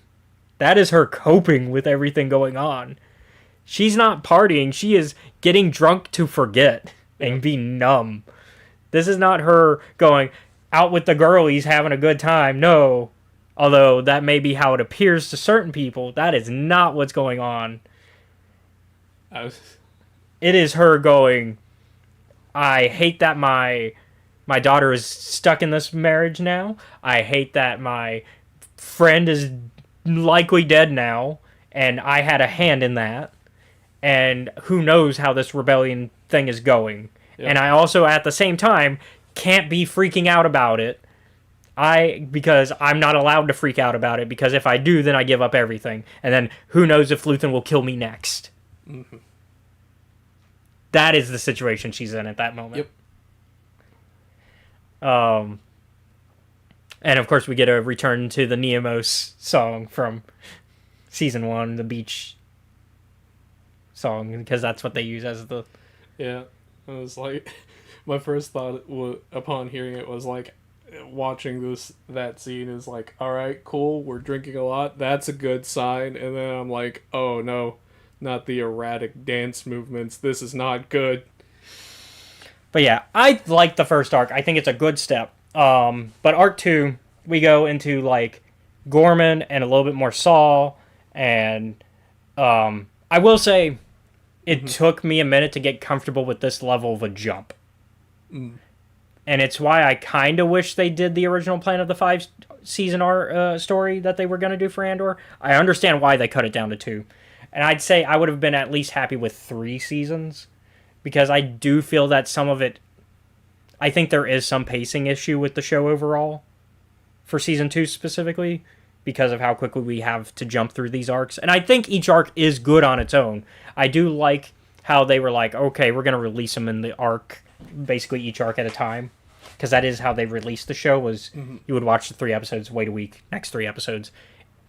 That is her coping with everything going on. She's not partying. She is getting drunk to forget and be numb. This is not her going out with the girlies having a good time. No. Although that may be how it appears to certain people, that is not what's going on. It is her going, I hate that my daughter is stuck in this marriage now. I hate that my friend is likely dead now, and I had a hand in that. And who knows how this rebellion thing is going. Yep. And I also, at the same time, can't be freaking out about it. Because I'm not allowed to freak out about it, because if I do, then I give up everything. And then who knows if Luthen will kill me next. Mm-hmm. That is the situation she's in at that moment. Yep. And of course we get a return to the Neemos song from season 1, the beach song, because that's what they use as the... Yeah, it was like, my first thought upon hearing it was like, watching that scene is like, all right, cool, we're drinking a lot, that's a good sign. And then I'm like, oh no, not the erratic dance movements, this is not good. But yeah, I like the first arc. I think it's a good step. But arc 2, we go into like Gorman and a little bit more Saul, and I will say it took me a minute to get comfortable with this level of a jump. And it's why I kind of wish they did the original plan of the 5-season story that they were going to do for Andor. I understand why they cut it down to 2. And I'd say I would have been at least happy with 3 seasons. Because I do feel that some of it... I think there is some pacing issue with the show overall. For season 2 specifically. Because of how quickly we have to jump through these arcs. And I think each arc is good on its own. I do like how they were like, okay, we're going to release them in the arc... basically each arc at a time, because that is how they released the show. Was you would watch the 3 episodes, wait a week, next 3 episodes,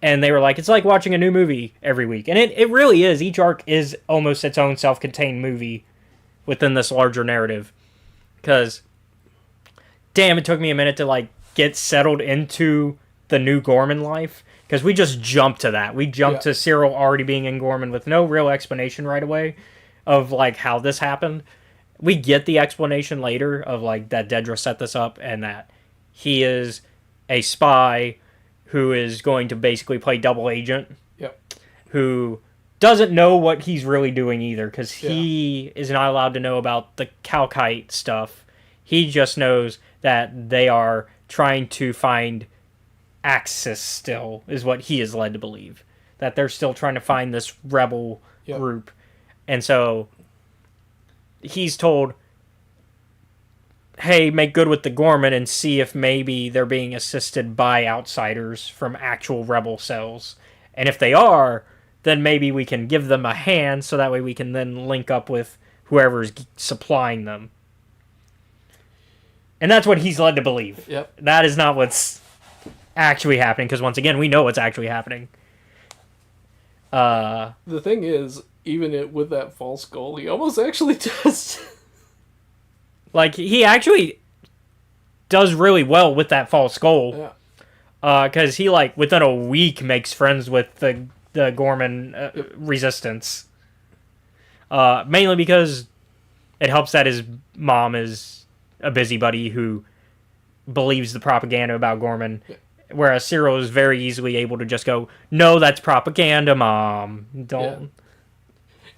and they were like, it's like watching a new movie every week. And it really is. Each arc is almost its own self-contained movie within this larger narrative, because damn, it took me a minute to like get settled into the new Gorman life, because we just jumped to that. We jumped to Cyril already being in Gorman with no real explanation right away of like how this happened. We get the explanation later of like that Dedra set this up and that he is a spy who is going to basically play double agent. Yep. Who doesn't know what he's really doing either, because he is not allowed to know about the Calkite stuff. He just knows that they are trying to find Axis still, is what he is led to believe. That they're still trying to find this rebel group. And so... he's told, hey, make good with the Gorman and see if maybe they're being assisted by outsiders from actual rebel cells. And if they are, then maybe we can give them a hand so that way we can then link up with whoever's supplying them. And that's what he's led to believe. Yep. That is not what's actually happening, because once again, we know what's actually happening. The thing is, even with that false goal, he almost actually does. Like, he actually does really well with that false goal. Yeah. Because he, like, within a week makes friends with the Gorman resistance. Mainly because it helps that his mom is a busybody who believes the propaganda about Gorman. Yeah. Whereas Cyril is very easily able to just go, no, that's propaganda, Mom. Don't...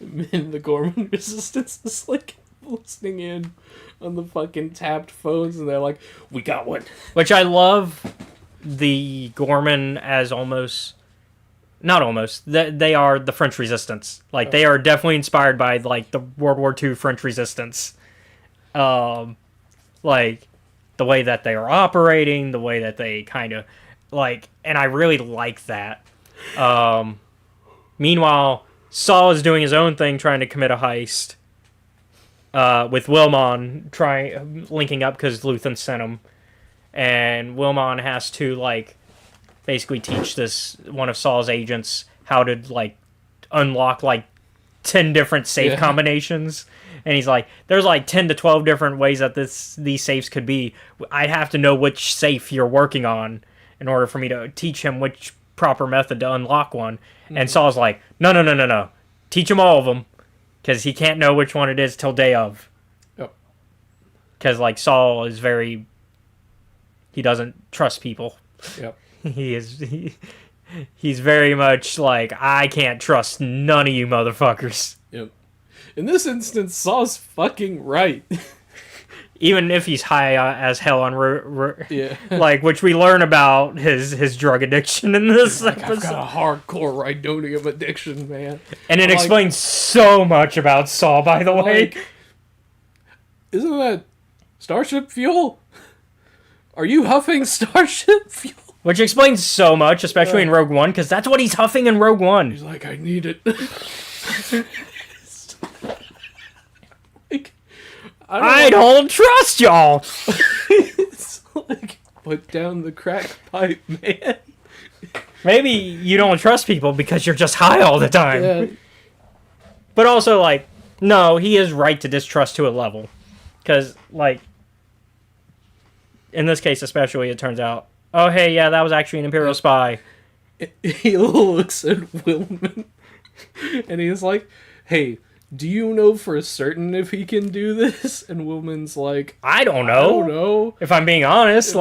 Yeah. And the Gorman resistance is like listening in on the fucking tapped phones, and they're like, we got one. Which I love the Gorman as almost... not almost. They are the French resistance. Like, they are definitely inspired by, like, the World War II French resistance. Like, the way that they are operating, the way that they kind of... like, and I really like that. Meanwhile... Saul is doing his own thing, trying to commit a heist. With Wilmon linking up because Luthen sent him. And Wilmon has to, like, basically teach this one of Saul's agents how to like unlock like 10 different safe combinations. And he's like, there's like 10 to 12 different ways that these safes could be. I'd have to know which safe you're working on in order for me to teach him which proper method to unlock one. And Saul's like, no. Teach him all of them. Because he can't know which one it is till day of. Yep. Because like Saul is very... He doesn't trust people. Yep. He's very much like, I can't trust none of you motherfuckers. Yep. In this instance, Saul's fucking right. Even if he's high as hell on yeah, like, which we learn about his drug addiction in this episode. I've got a hardcore Rhydonium addiction, man. And it explains so much about Saul, by the way. Isn't that starship fuel? Are you huffing starship fuel? Which explains so much, especially in Rogue One, because that's what he's huffing in Rogue One. He's like, I need it. Like, I don't trust y'all. It's like, put down the crack pipe, man. Maybe you don't trust people because you're just high all the time. Yeah. But also, like, no, he is right to distrust to a level. Because, like, in this case especially, it turns out, oh, hey, yeah, that was actually an Imperial spy. He looks at Willman, and he's like, hey, do you know for certain if he can do this? And Willman's like, I don't know. I don't know. If I'm being honest,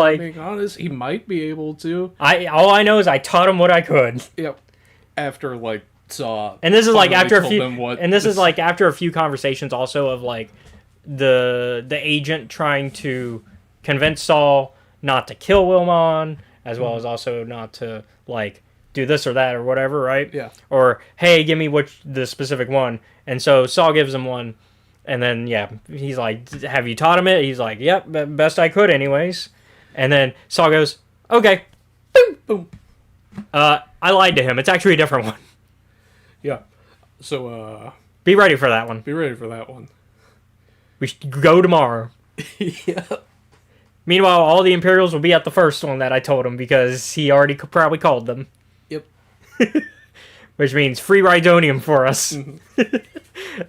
He might be able to. All I know is I taught him what I could. Yep. After, like, Saw. And this is like after a few this is like after a few conversations also of like the agent trying to convince Saul not to kill Wilmon, as well as also not to like do this or that or whatever, right? Yeah. Or hey, give me the specific one. And so Saul gives him one, and then he's like, "Have you taught him it?" He's like, "Yep, best I could, anyways." And then Saul goes, "Okay." Boom, boom. I lied to him. It's actually a different one. Yeah. So, be ready for that one. Be ready for that one. We should go tomorrow. Yeah. Meanwhile, all the Imperials will be at the first one that I told him because he already probably called them. Yep. Which means free Rhydonium for us. Mm-hmm.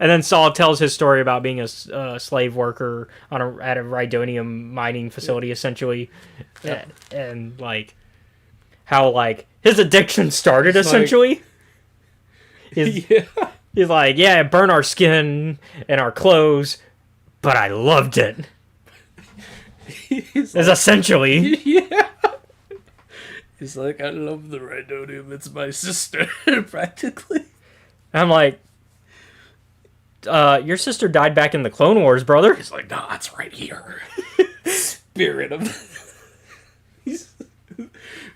And then Saul tells his story about being a slave worker at a Rhydonium mining facility, essentially. Yep. And like, how like his addiction started, essentially. He's like, yeah, it burned our skin and our clothes, but I loved it. It's essentially. Yeah. He's like, I love the Rhydonium. It's my sister, practically. I'm like, your sister died back in the Clone Wars, brother. He's like, no, it's right here. Spirit of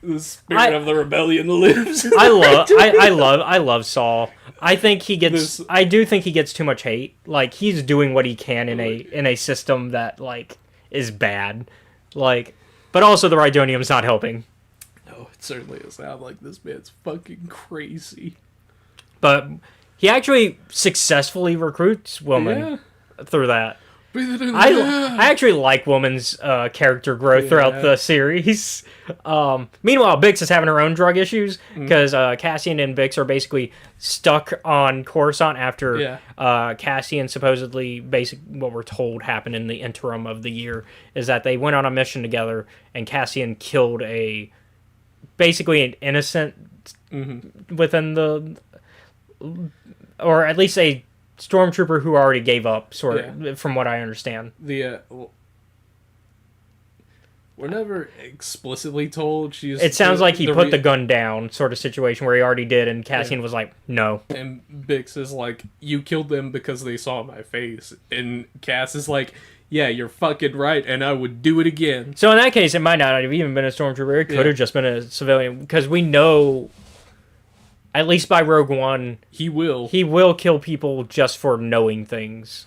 the spirit of the rebellion lives. I love Saul. I think he gets. I do think he gets too much hate. Like he's doing what he can in a system that like is bad. Like, but also the Rhydonium's not helping. No, it certainly is not. Like this man's fucking crazy. But he actually successfully recruits Willman through that. I actually like Woman's character growth throughout the series. Meanwhile, Bix is having her own drug issues because Cassian and Bix are basically stuck on Coruscant after Cassian supposedly, what we're told happened in the interim of the year is that they went on a mission together and Cassian killed basically an innocent within the, or at least a stormtrooper who already gave up, from what I understand. We're never explicitly told she's... It sounds like he put the gun down sort of situation where he already did, and Cassian was like, no. And Bix is like, you killed them because they saw my face. And Cass is like, yeah, you're fucking right, and I would do it again. So in that case, it might not have even been a stormtrooper. It could have just been a civilian, because we know... At least by Rogue One, he will kill people just for knowing things,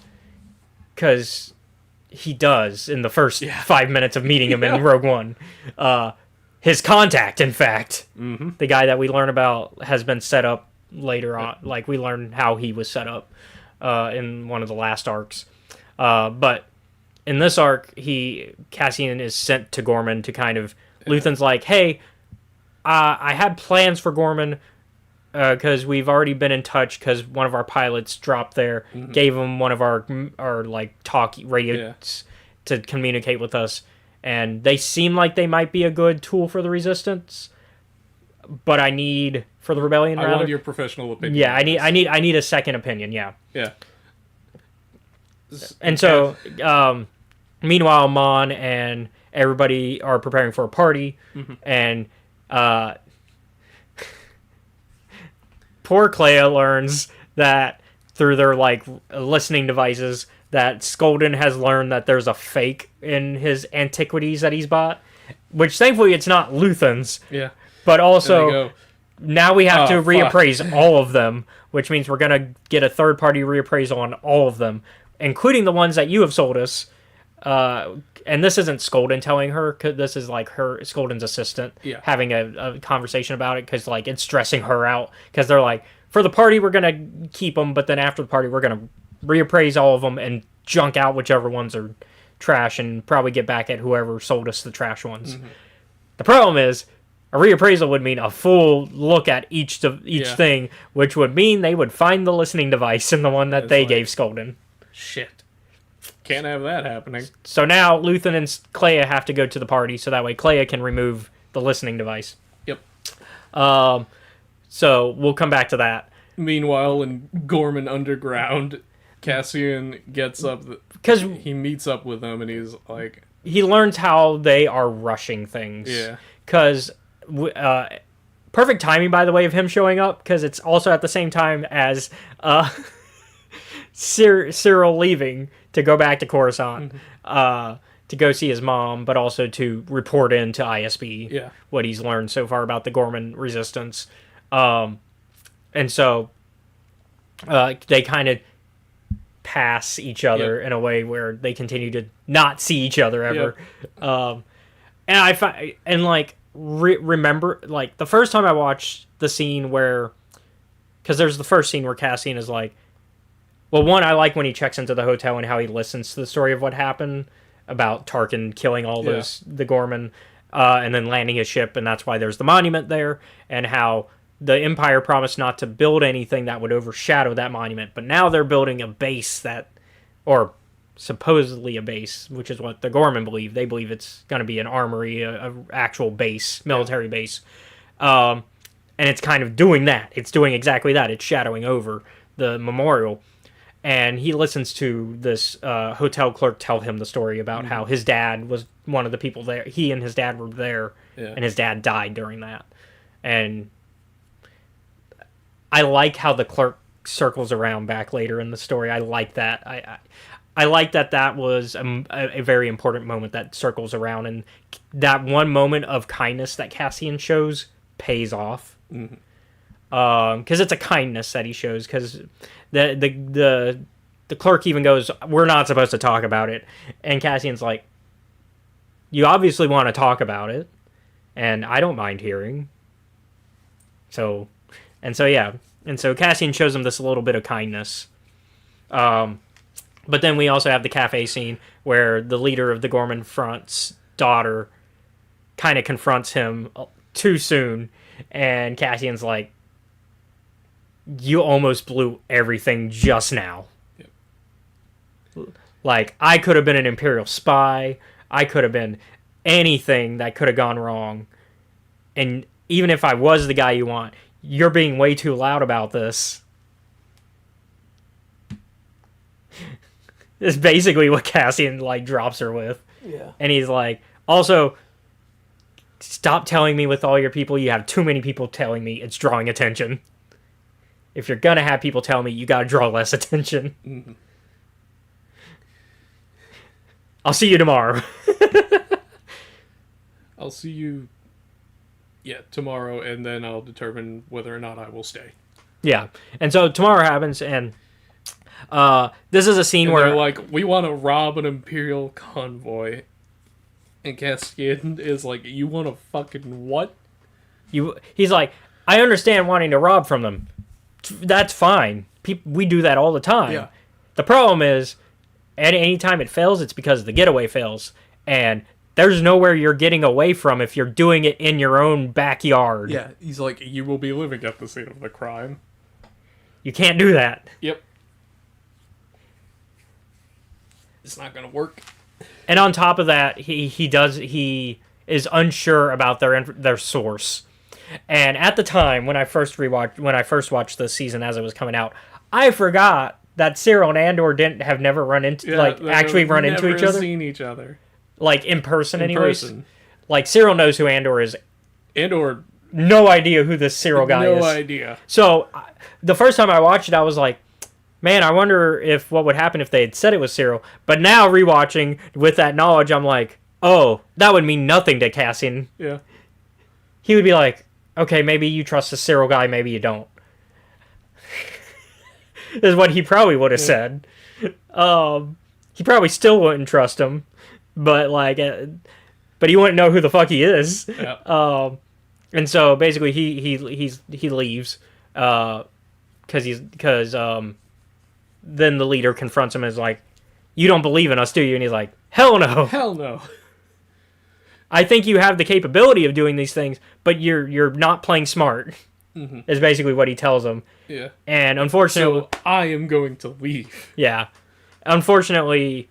because he does in the first 5 minutes of meeting him in Rogue One. His contact, in fact, the guy that we learn about has been set up later on. Like we learn how he was set up in one of the last arcs. But in this arc, Cassian is sent to Gorman to kind of Luthen's like, hey. I had plans for Gorman because we've already been in touch because one of our pilots dropped there, gave him one of our like talk radios to communicate with us, and they seem like they might be a good tool for the Resistance. But I need for the rebellion. I want your professional opinion. Yeah, I need a second opinion. Yeah. Yeah. And so, meanwhile, Mon and everybody are preparing for a party, and poor Clea learns that through their like listening devices that Skolden has learned that there's a fake in his antiquities that he's bought, which thankfully it's not Luthen's. Yeah. But also, now we have to reappraise all of them, which means we're going to get a third-party reappraisal on all of them, including the ones that you have sold us. And this isn't Skolden telling her, cause this is like Skolden's assistant having a conversation about it, because like it's stressing her out, because they're like, for the party we're going to keep them, but then after the party we're going to reappraise all of them and junk out whichever ones are trash and probably get back at whoever sold us the trash ones. The problem is, a reappraisal would mean a full look at each thing, which would mean they would find the listening device in the one that they gave Skolden. Shit. Can't have that happening. So now Luthen and Clea have to go to the party, so that way Clea can remove the listening device. Yep. So we'll come back to that. Meanwhile, in Gorman Underground, Cassian gets up because he meets up with them, and he's like, he learns how they are rushing things. Yeah. Because perfect timing, by the way, of him showing up, because it's also at the same time as Cyril leaving to go back to Coruscant to go see his mom, but also to report in to ISB what he's learned so far about the Gorman Resistance. And so they kind of pass each other in a way where they continue to not see each other ever. And I find, and like, remember, like, the first time I watched the scene where, because there's the first scene where Cassian is like, well, one, I like when he checks into the hotel and how he listens to the story of what happened about Tarkin killing all the Gorman, and then landing his ship, and that's why there's the monument there, and how the Empire promised not to build anything that would overshadow that monument, but now they're building a base that, or supposedly a base, which is what the Gorman believe. They believe it's going to be an armory, a actual base, military base. And it's kind of doing that. It's doing exactly that. It's shadowing over the memorial. And he listens to this hotel clerk tell him the story about how his dad was one of the people there. He and his dad were there, and his dad died during that. And I like how the clerk circles around back later in the story. I like that. I like that was a very important moment that circles around, and that one moment of kindness that Cassian shows pays off. Because it's a kindness that he shows. Because the clerk even goes, "We're not supposed to talk about it," and Cassian's like, "You obviously want to talk about it, and I don't mind hearing." So Cassian shows him this little bit of kindness. But then we also have the cafe scene where the leader of the Gorman Front's daughter kind of confronts him too soon, and Cassian's like, "You almost blew everything just now." Like, I could have been an Imperial spy. I could have been anything that could have gone wrong. And even if I was the guy you want, you're being way too loud about this. It's basically what Cassian, like, drops her with. Yeah. And he's like, also, stop telling me with all your people. You have too many people telling me. It's drawing attention. If you're gonna have people tell me, you gotta draw less attention. Mm-hmm. I'll see you tomorrow. I'll see you, tomorrow, and then I'll determine whether or not I will stay. Yeah. And so tomorrow happens, and this is a scene and where, they're like, we want to rob an Imperial convoy. And Cassian is like, you want to fucking what? He's like, I understand wanting to rob from them. That's fine. We do that all the time. Yeah. The problem is, at any time it fails, it's because the getaway fails. And there's nowhere you're getting away from if you're doing it in your own backyard. Yeah, he's like, you will be living at the scene of the crime. You can't do that. Yep. It's not gonna work. And on top of that, he is unsure about their source. And at the time when I first watched this season as it was coming out, I forgot that Cyril and Andor never run into actually run into each other. Seen each other like in person, anyways. Like Cyril knows who Andor is. Andor, no idea who this Cyril guy is. No idea. So the first time I watched it, I was like, man, I wonder what would happen if they had said it was Cyril. But now rewatching with that knowledge, I'm like, oh, that would mean nothing to Cassian. Yeah. He would be like, okay, maybe you trust the Cyril guy, maybe you don't. Is what he probably would have said. He probably still wouldn't trust him, but but he wouldn't know who the fuck he is. Yeah. And so basically he leaves, because then the leader confronts him and is like, you don't believe in us, do you? And he's like, hell no. Hell no. I think you have the capability of doing these things, but you're not playing smart. Mm-hmm. Is basically what he tells him. Yeah. And unfortunately, so I am going to leave. Yeah. Unfortunately,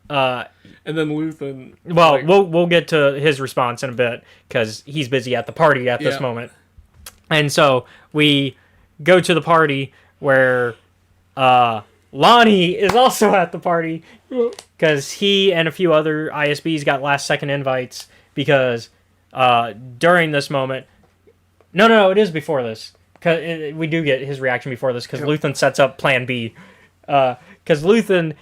and then Luthen. Well, we'll get to his response in a bit because he's busy at the party at this moment. And so we go to the party where Lonnie is also at the party because he and a few other ISBs got last-second invites because during this moment... No, it is before this. Cause we do get his reaction before this because Luthen sets up Plan B. Because Luthen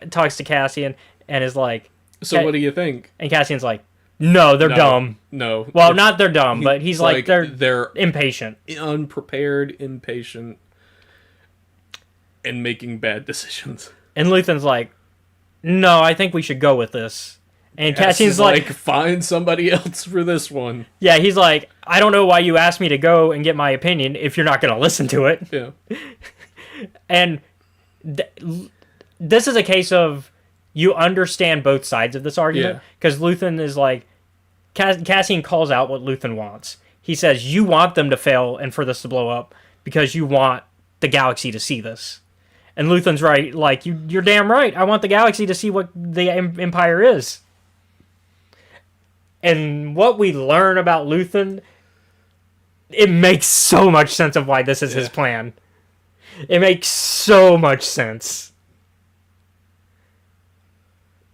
talks to Cassian and is like... So what do you think? And Cassian's like, no, they're dumb. No. Well, not they're dumb, but he's like they're impatient. Unprepared, impatient, and making bad decisions. And Luthen's like, no, I think we should go with this. And Cassian's like, find somebody else for this one. Yeah, he's like, I don't know why you asked me to go and get my opinion if you're not going to listen to it. Yeah. And this is a case of you understand both sides of this argument. Because Luthen is like, Cassian calls out what Luthen wants. He says, you want them to fail and for this to blow up because you want the galaxy to see this. And Luthen's right, like, you're damn right. I want the galaxy to see what the Empire is. And what we learn about Luthen, it makes so much sense of why this is his plan. It makes so much sense.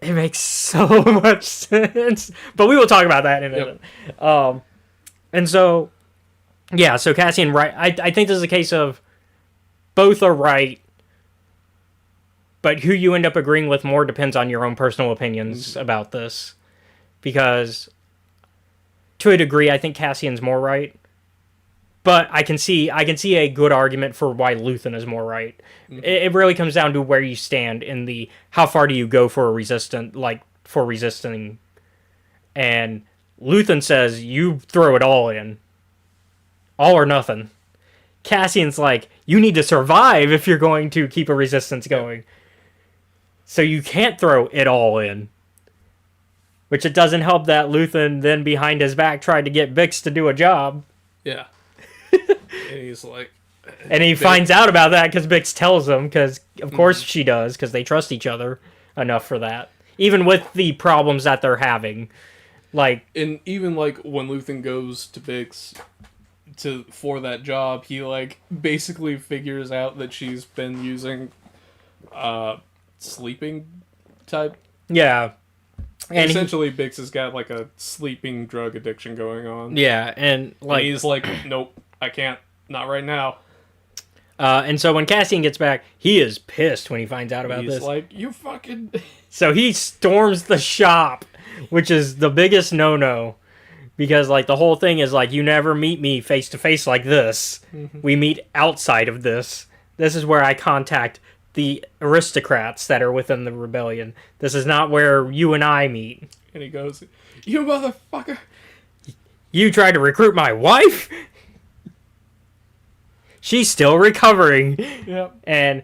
It makes so much sense. But we will talk about that in a minute. And so, yeah, so Cassian, right? I think this is a case of both are right, but who you end up agreeing with more depends on your own personal opinions about this. Because... to a degree, I think Cassian's more right, but I can see a good argument for why Luthen is more right. Mm-hmm. It really comes down to where you stand in the how far do you go for resisting, and Luthen says you throw it all in, all or nothing. Cassian's like, you need to survive if you're going to keep a resistance going, so you can't throw it all in. Which it doesn't help that Luthen then behind his back tried to get Bix to do a job. Yeah. And he's like... And he finds out about that because Bix tells him, because of course she does, because they trust each other enough for that. Even with the problems that they're having. Like... And even like when Luthen goes to Bix for that job, he like basically figures out that she's been using sleeping type. Yeah. And essentially, Bix has got, like, a sleeping drug addiction going on. Yeah, and, like... And he's like, nope, I can't. Not right now. And so when Cassian gets back, he is pissed when he finds out about this. He's like, you fucking... So he storms the shop, which is the biggest no-no. Because, like, the whole thing is, like, you never meet me face-to-face like this. Mm-hmm. We meet outside of this. This is where I contact... the aristocrats that are within the rebellion. This is not where you and I meet. And he goes, you motherfucker. You tried to recruit my wife? She's still recovering. Yep. And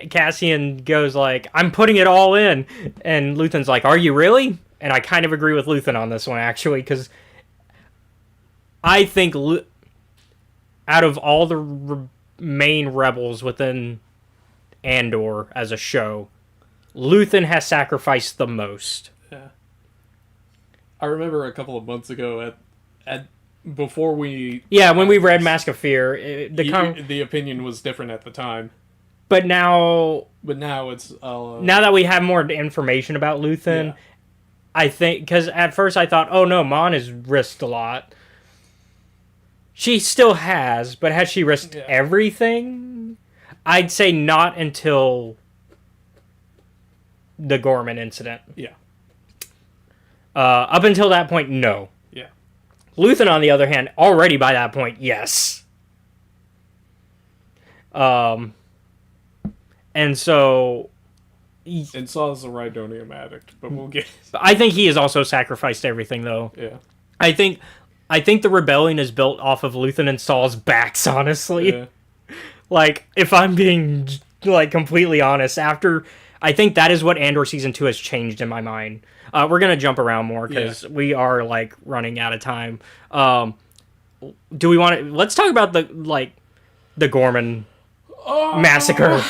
Cassian goes like, I'm putting it all in. And Luthen's like, are you really? and I kind of agree with Luthen on this one, actually, because I think out of all the main rebels within Andor as a show, Luthen has sacrificed the most. Yeah. I remember a couple of months ago at before we... Yeah, when we read Mask of Fear, the opinion was different at the time. But now... But now it's... now that we have more information about Luthen, yeah. I think... Because at first I thought, oh no, Mon has risked a lot. She still has, but has she risked everything? I'd say not until the Gorman incident. Yeah. Up until that point, no. Yeah. Luthen, on the other hand, already by that point, yes. And so... And Saw's a Rhydonium addict, but we'll get... I think he has also sacrificed everything, though. Yeah. I think the rebellion is built off of Luthen and Saul's backs, honestly. Yeah. Like, if I'm being, like, completely honest, I think that is what Andor Season 2 has changed in my mind. We're going to jump around more, because we are, like, running out of time. Do we want to... Let's talk about the Gorman massacre.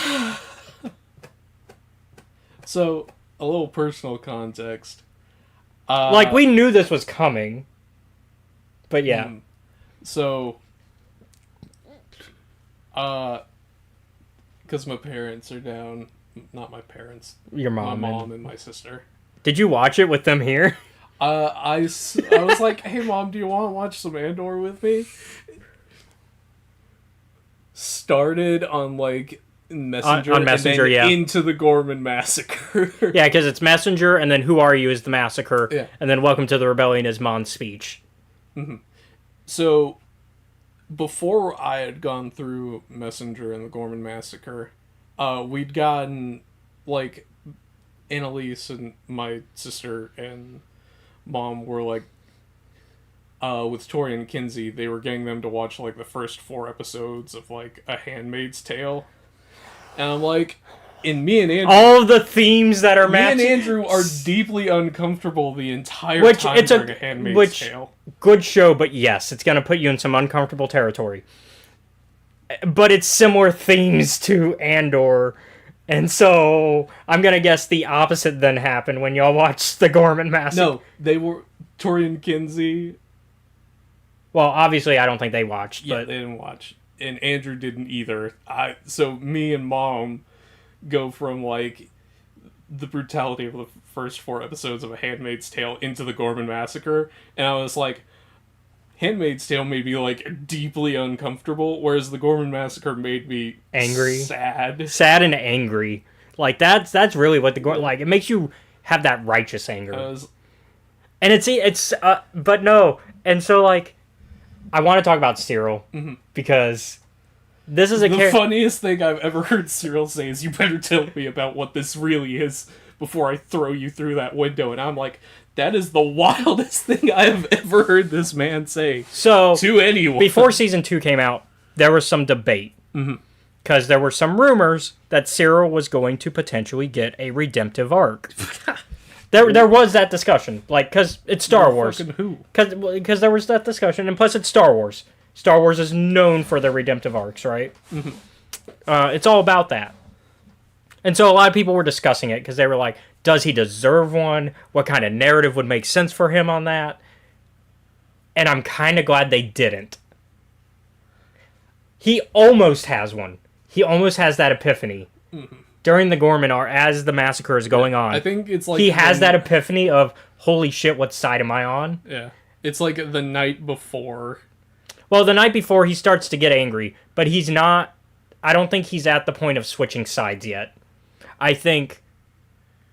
So, a little personal context. Like, we knew this was coming. But, yeah. So... because my parents are down. Not my parents. Your mom. My mom and my sister. Did you watch it with them here? I was like, hey mom, do you want to watch some Andor with me? Started on like Messenger, on Messenger, and then yeah. into the Gorman massacre. Yeah, because it's Messenger, and then Who Are You is the massacre, yeah. And then Welcome to the Rebellion is Mon's speech. Mm-hmm. So, before I had gone through Messenger and the Gorman massacre, we'd gotten, like, Annalise and my sister and mom were, like, with Tori and Kinsey, they were getting them to watch, like, the first 4 episodes of, like, A Handmaid's Tale. And I'm like, and me and Andrew... All the themes that are matching... Me and Andrew are deeply uncomfortable the entire time during A Handmaid's Tale. Good show, but yes, it's going to put you in some uncomfortable territory. But it's similar themes to Andor, and so I'm going to guess the opposite then happened when y'all watched the Gorman massacre. No, they were... Tori and Kinsey... Well, obviously I don't think they watched, Yeah, but... they didn't watch. And Andrew didn't either. So me and mom go from, like, the brutality of the first 4 episodes of A Handmaid's Tale into the Gorman massacre, and I was like, Handmaid's Tale made me, like, deeply uncomfortable, whereas the Gorman massacre made me angry, sad and angry. Like, that's really what like, it makes you have that righteous anger. And it's but no, and so, like, I want to talk about Cyril, because this is the funniest thing I've ever heard Cyril say is, you better tell me about what this really is before I throw you through that window. And I'm like, that is the wildest thing I have ever heard this man say to anyone. Before Season 2 came out, there was some debate. Because there were some rumors that Cyril was going to potentially get a redemptive arc. There was that discussion, like, because it's Star Wars. Who? Because there was that discussion, and plus it's Star Wars. Star Wars is known for their redemptive arcs, right? It's all about that. And so a lot of people were discussing it, because they were like, does he deserve one? What kind of narrative would make sense for him on that? And I'm kind of glad they didn't. He almost has one. He almost has that epiphany. During the Gorman arc, as the massacre is going on, I think it's like he has that epiphany of, holy shit, what side am I on? Yeah. It's like the night before. Well, the night before, he starts to get angry, but he's not... I don't think he's at the point of switching sides yet. I think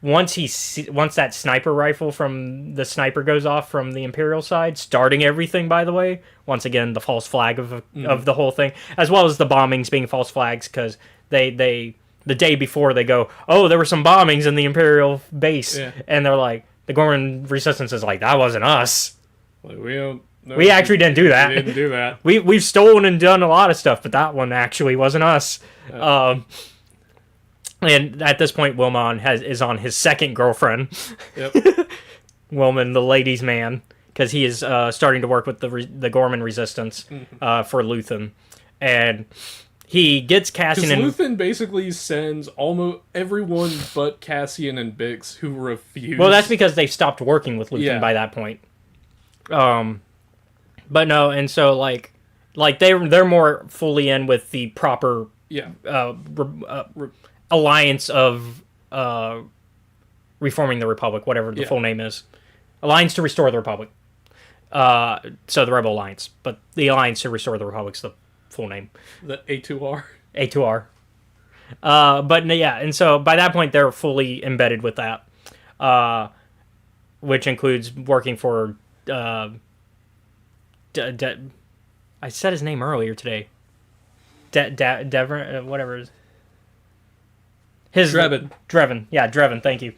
once that sniper rifle from the sniper goes off from the Imperial side, starting everything, by the way, once again, the false flag of the whole thing, as well as the bombings being false flags, because they the day before they go, oh, there were some bombings in the Imperial base, and they're like, the Gorman Resistance is like, that wasn't us. Like, we actually didn't do that. We didn't do that. We've stolen and done a lot of stuff, but that one actually wasn't us. And at this point, Wilmon is on his second girlfriend. Yep. Wellman the ladies' man, because he is starting to work with the Gorman resistance for Luthen. And he gets Cassian Because and... Luthen basically sends almost everyone but Cassian and Bix who refuse. Well, that's because they've stopped working with Luthen by that point. But no, and so like they're more fully in with the proper alliance of reforming the Republic, whatever the full name is. Alliance to Restore the Republic. So the Rebel Alliance, but the Alliance to Restore the Republic's the full name. The A2R. A2R. But yeah, and so by that point they're fully embedded with that, which includes working for. I said his name earlier today. Devon, whatever. Drevin. Yeah, Drevin. Thank you.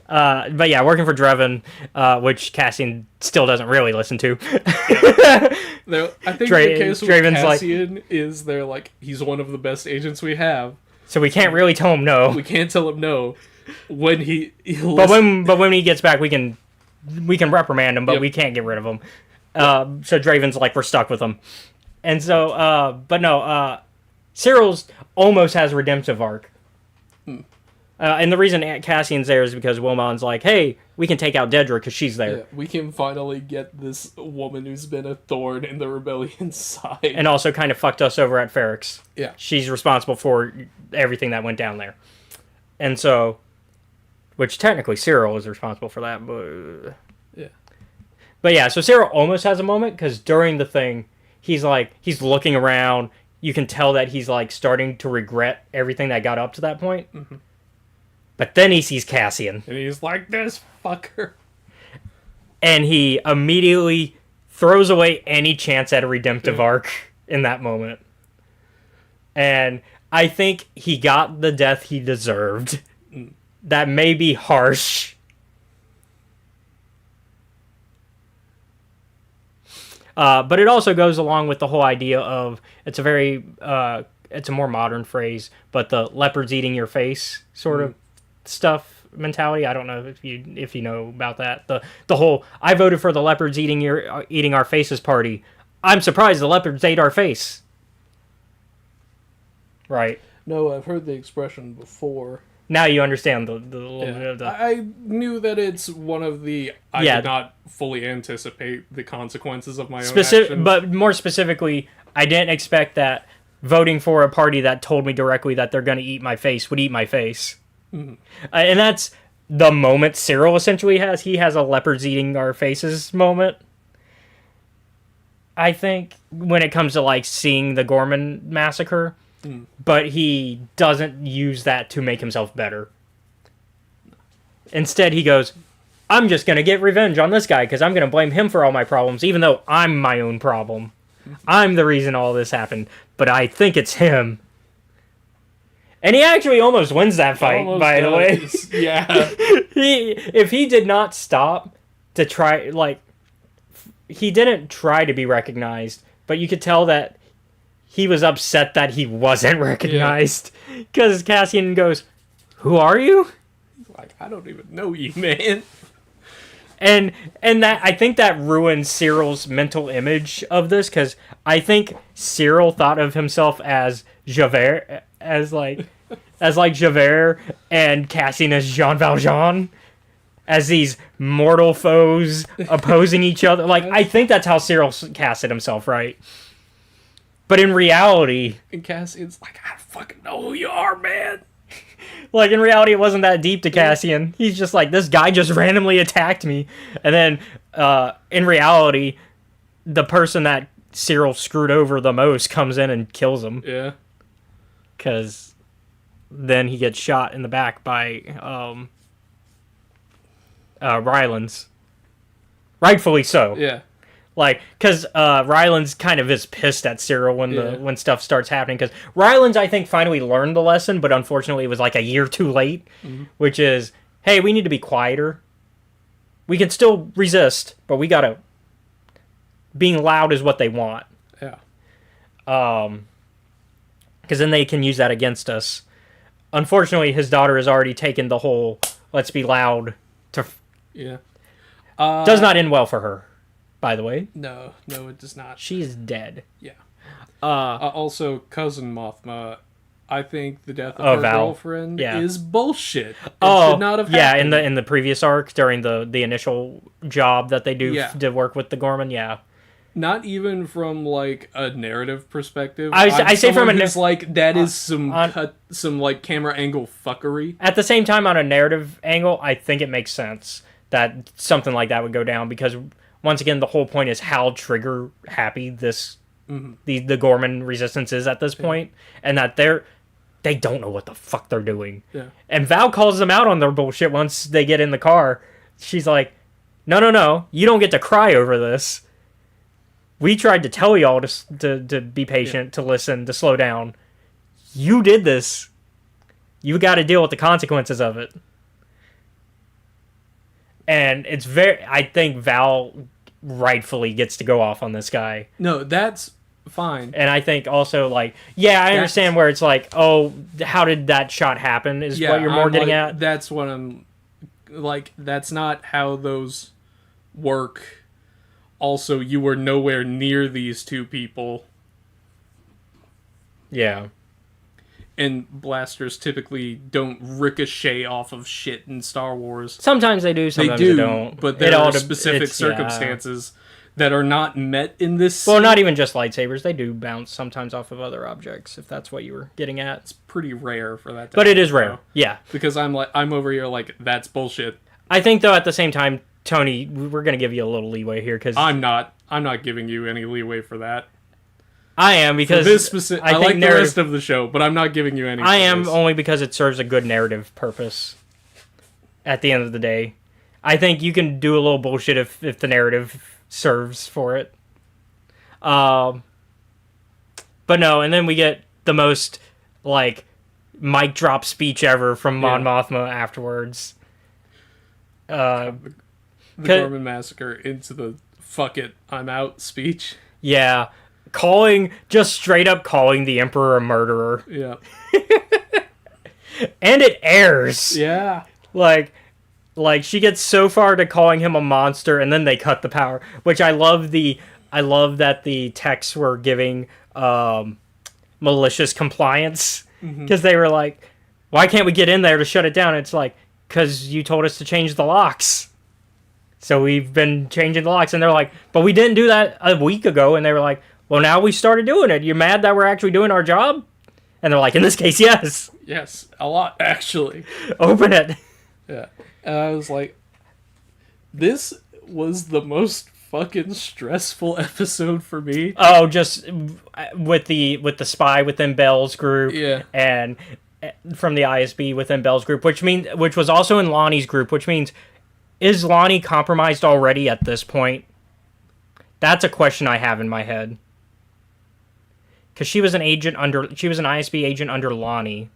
But yeah, working for Drevin, which Cassian still doesn't really listen to. I think the case with Cassian is they're like, he's one of the best agents we have. So we can't really tell him no. We can't tell him no. When but when he gets back, we can reprimand him, but we can't get rid of him. So Draven's like, we're stuck with him. And so, but no, Cyril's almost has a redemptive arc. And the reason Cassian's there is because Wilmon's like, hey, we can take out Dedra because she's there. Yeah, we can finally get this woman who's been a thorn in the rebellion's side. And also kind of fucked us over at Ferrix. Yeah. She's responsible for everything that went down there. And so, which technically Cyril is responsible for that, but... Yeah. But yeah, so Cyril almost has a moment because during the thing, he's looking around. You can tell that he's like starting to regret everything that got up to that point. Mm-hmm. But then he sees Cassian. And he's like, this fucker. And he immediately throws away any chance at a redemptive arc in that moment. And I think he got the death he deserved. That may be harsh. But it also goes along with the whole idea of, it's a more modern phrase, but the leopards eating your face sort of stuff mentality. I don't know if you know about that. The whole, I voted for the leopards eating our faces party. I'm surprised the leopards ate our face. Right. No, I've heard the expression before. Now you understand the little bit of the... I knew that it's one of the... I did not fully anticipate the consequences of my own actions. But more specifically, I didn't expect that voting for a party that told me directly that they're going to eat my face would eat my face. Mm-hmm. And that's the moment Cyril essentially has. He has a leopards eating our faces moment. I think when it comes to like seeing the Gorman massacre... But he doesn't use that to make himself better. Instead, he goes, I'm just going to get revenge on this guy because I'm going to blame him for all my problems, even though I'm my own problem. I'm the reason all this happened, but I think it's him. And he actually almost wins that fight, by the way. Yeah. If he did not stop to try, like, he didn't try to be recognized, but you could tell that he was upset that he wasn't recognized. Because Cassian goes, who are you? He's like, I don't even know you, man. And that, I think that ruins Cyril's mental image of this, because I think Cyril thought of himself as Javert, as Javert, and Cassian as Jean Valjean, as these mortal foes opposing each other. Like, I think that's how Cyril casted himself, right? But in reality... And Cassian's like, I don't fucking know who you are, man. Like, in reality, it wasn't that deep to Cassian. He's just like, this guy just randomly attacked me. And then, in reality, the person that Cyril screwed over the most comes in and kills him. Yeah. Because then he gets shot in the back by Rylands. Rightfully so. Yeah. Like, because Rylands kind of is pissed at Cyril when stuff starts happening. Because Rylands, I think, finally learned the lesson, but unfortunately it was like a year too late. Mm-hmm. Which is, hey, we need to be quieter. We can still resist, but we gotta... Being loud is what they want. Yeah. Because then they can use that against us. Unfortunately, his daughter has already taken the whole, let's be loud, to... Yeah. Does not end well for her, by the way. No, it does not. She is dead. Yeah. Also, Cousin Mothma, I think the death of her Val. girlfriend is bullshit. It should not have yeah, happened. in the previous arc, during the initial job that they do to work with the Gorman, Not even from, like, a narrative perspective. I say from that is some like, camera angle fuckery. At the same time, on a narrative angle, I think it makes sense that something like that would go down, because, once again, the whole point is how trigger happy this the Gorman resistance is at this point, and that they don't know what the fuck they're doing. Yeah. And Val calls them out on their bullshit once they get in the car. She's like, no, you don't get to cry over this. We tried to tell y'all to be patient, to listen, to slow down. You did this. You got to deal with the consequences of it. And I think Val rightfully gets to go off on this guy. No, that's fine. And I think also, like, I understand where it's like, oh, how did that shot happen is what you're more getting at. That's what I'm, like, that's not how those work. Also, you were nowhere near these two people. Yeah. And blasters typically don't ricochet off of shit in Star Wars. Sometimes they do, sometimes they don't. But there are specific circumstances that are not met in this scene. Well, not even just lightsabers. They do bounce sometimes off of other objects, if that's what you were getting at. It's pretty rare for that to But happen, it is rare, yeah. Because I'm over here like, that's bullshit. I think, though, at the same time, Tony, we're going to give you a little leeway here, because I'm not giving you any leeway for that. I am, because this specific, I like the rest of the show, but I'm not giving you any. I am only because it serves a good narrative purpose. At the end of the day, I think you can do a little bullshit if the narrative serves for it. But no, and then we get the most, like, mic drop speech ever from Mon Mothma afterwards. The Gorman Massacre into the "fuck it, I'm out" speech. Yeah. Just straight up calling the Emperor a murderer. Yeah. And it airs. Yeah. Like she gets so far to calling him a monster, and then they cut the power. Which I love that the texts were giving malicious compliance. Because they were like, why can't we get in there to shut it down? And it's like, because you told us to change the locks. So we've been changing the locks. And they're like, but we didn't do that a week ago. And they were like, well, now we started doing it. You're mad that we're actually doing our job? And they're like, in this case, yes. Yes, a lot, actually. Open it. Yeah. And I was like, this was the most fucking stressful episode for me. Oh, just with the spy within Bell's group. Yeah. And from the ISB within Bell's group, which was also in Lonnie's group, which means, is Lonnie compromised already at this point? That's a question I have in my head. Because she was an ISB agent under Lonnie.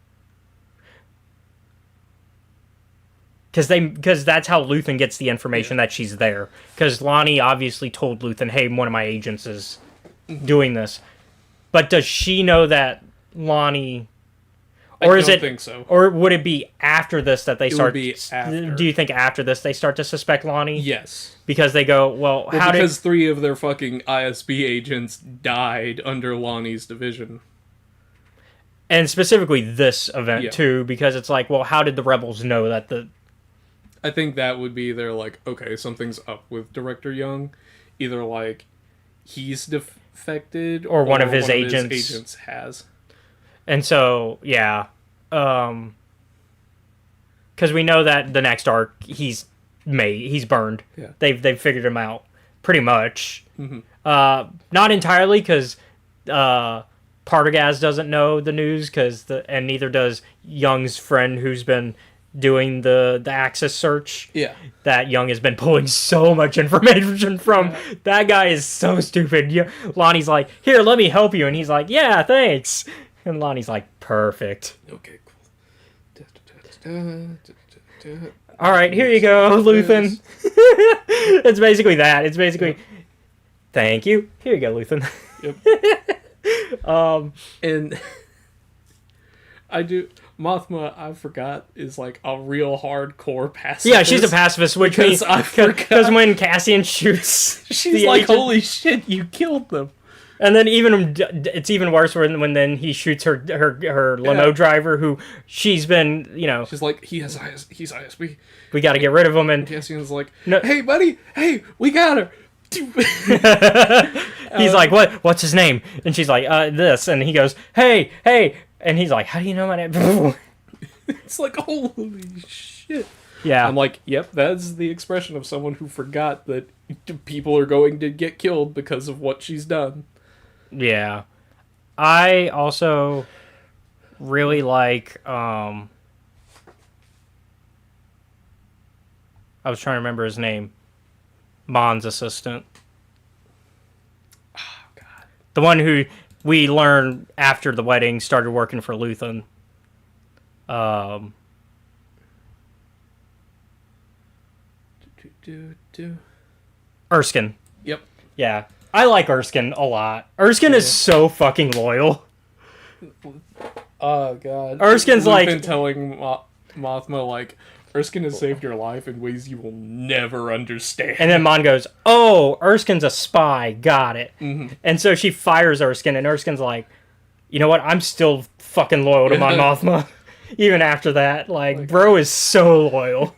Because that's how Luthen gets the information that she's there. Because Lonnie obviously told Luthen, hey, one of my agents is doing this. But does she know that Lonnie... Or I don't think so. Or would it be after this that they start... It would be after. Do you think after this they start to suspect Lonnie? Yes. Because they go, because 3 of their fucking ISB agents died under Lonnie's division. And specifically this event, too, because it's like, well, how did the rebels know that the... I think that would be their, like, okay, something's up with Director Young. Either, like, he's defected... Or one of his agents has. And so, yeah. Because we know that the next arc, he's burned. Yeah. They've figured him out, pretty much. Mm-hmm. Not entirely, because Partagaz doesn't know the news, and neither does Young's friend who's been doing the Axis search. Yeah. That Young has been pulling so much information from. Yeah. That guy is so stupid. Lonnie's like, here, let me help you. And he's like, yeah, thanks. And Lonnie's like, perfect. Okay, cool. All right, here you go, Luthen. It's basically that. It's basically, thank you. Here you go, Luthen. Yep. And I do... Mothma, I forgot, is like a real hardcore pacifist. Yeah, she's a pacifist, which means because when Cassian shoots, she's like, agent, holy shit, you killed them. And then it's even worse when then he shoots her limo driver, who she's been, she's like, he's ISB. We got to get rid of him. And Cassian's like, no. Hey buddy, hey, we got her. He's like, what's his name? And she's like, this. And he goes, hey. And he's like, how do you know my name? It's like, holy shit. Yeah. I'm like, yep, that's the expression of someone who forgot that people are going to get killed because of what she's done. Yeah. I also really like, I was trying to remember his name. Mon's assistant. Oh, God. The one who we learned after the wedding started working for Luthen. Erskine. Yep. Yeah. I like Erskine a lot. Erskine is so fucking loyal. Oh, God. Erskine's We've like... been telling Mothma, like, Erskine has saved your life in ways you will never understand. And then Mon goes, oh, Erskine's a spy. Got it. Mm-hmm. And so she fires Erskine, and Erskine's like, you know what? I'm still fucking loyal to my Mothma. Even after that. Like, bro is so loyal.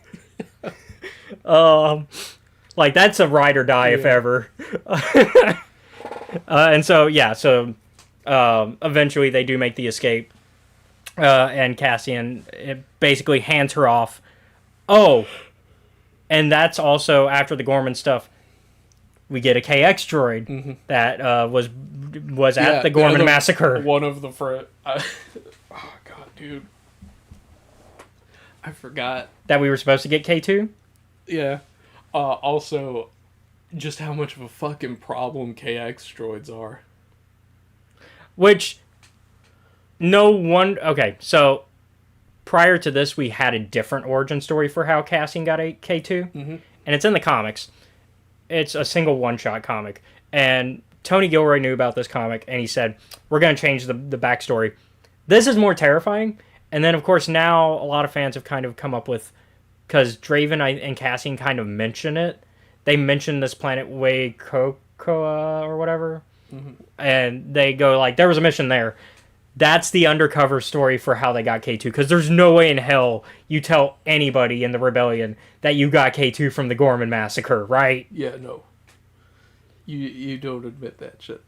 Like, that's a ride or die, if ever. And so, yeah, eventually they do make the escape. And Cassian basically hands her off. Oh, and that's also after the Gorman stuff. We get a KX droid that was at the Gorman massacre. One of the oh God, dude, I forgot that we were supposed to get K2. Yeah. Also, just how much of a fucking problem KX droids are. Which, no one... Okay, so prior to this, we had a different origin story for how Cassian got a K2. Mm-hmm. And it's in the comics. It's a single one-shot comic. And Tony Gilroy knew about this comic, and he said, we're going to change the backstory. This is more terrifying. And then, of course, now a lot of fans have kind of come up with... Because Draven and Cassian kind of mention it. They mention this planet Kokoa or whatever. Mm-hmm. And they go like, there was a mission there. That's the undercover story for how they got K2. Because there's no way in hell you tell anybody in the rebellion that you got K2 from the Gorman massacre, right? Yeah, no. You don't admit that shit.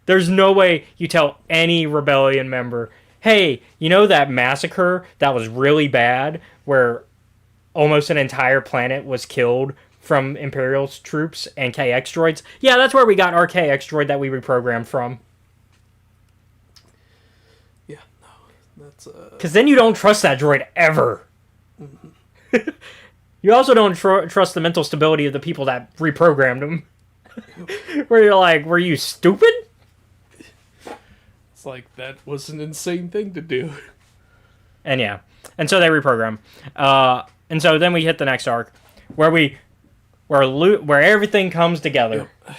There's no way you tell any rebellion member, hey, you know that massacre that was really bad where almost an entire planet was killed from Imperial troops and KX droids? Yeah, that's where we got our KX droid that we reprogrammed from. Yeah, no, that's... Because then you don't trust that droid ever. Mm-hmm. You also don't trust the mental stability of the people that reprogrammed him. Where you're like, were you stupid? It's like, that was an insane thing to do. And yeah. And so they reprogram. And so then we hit the next arc, where everything comes together. Yep.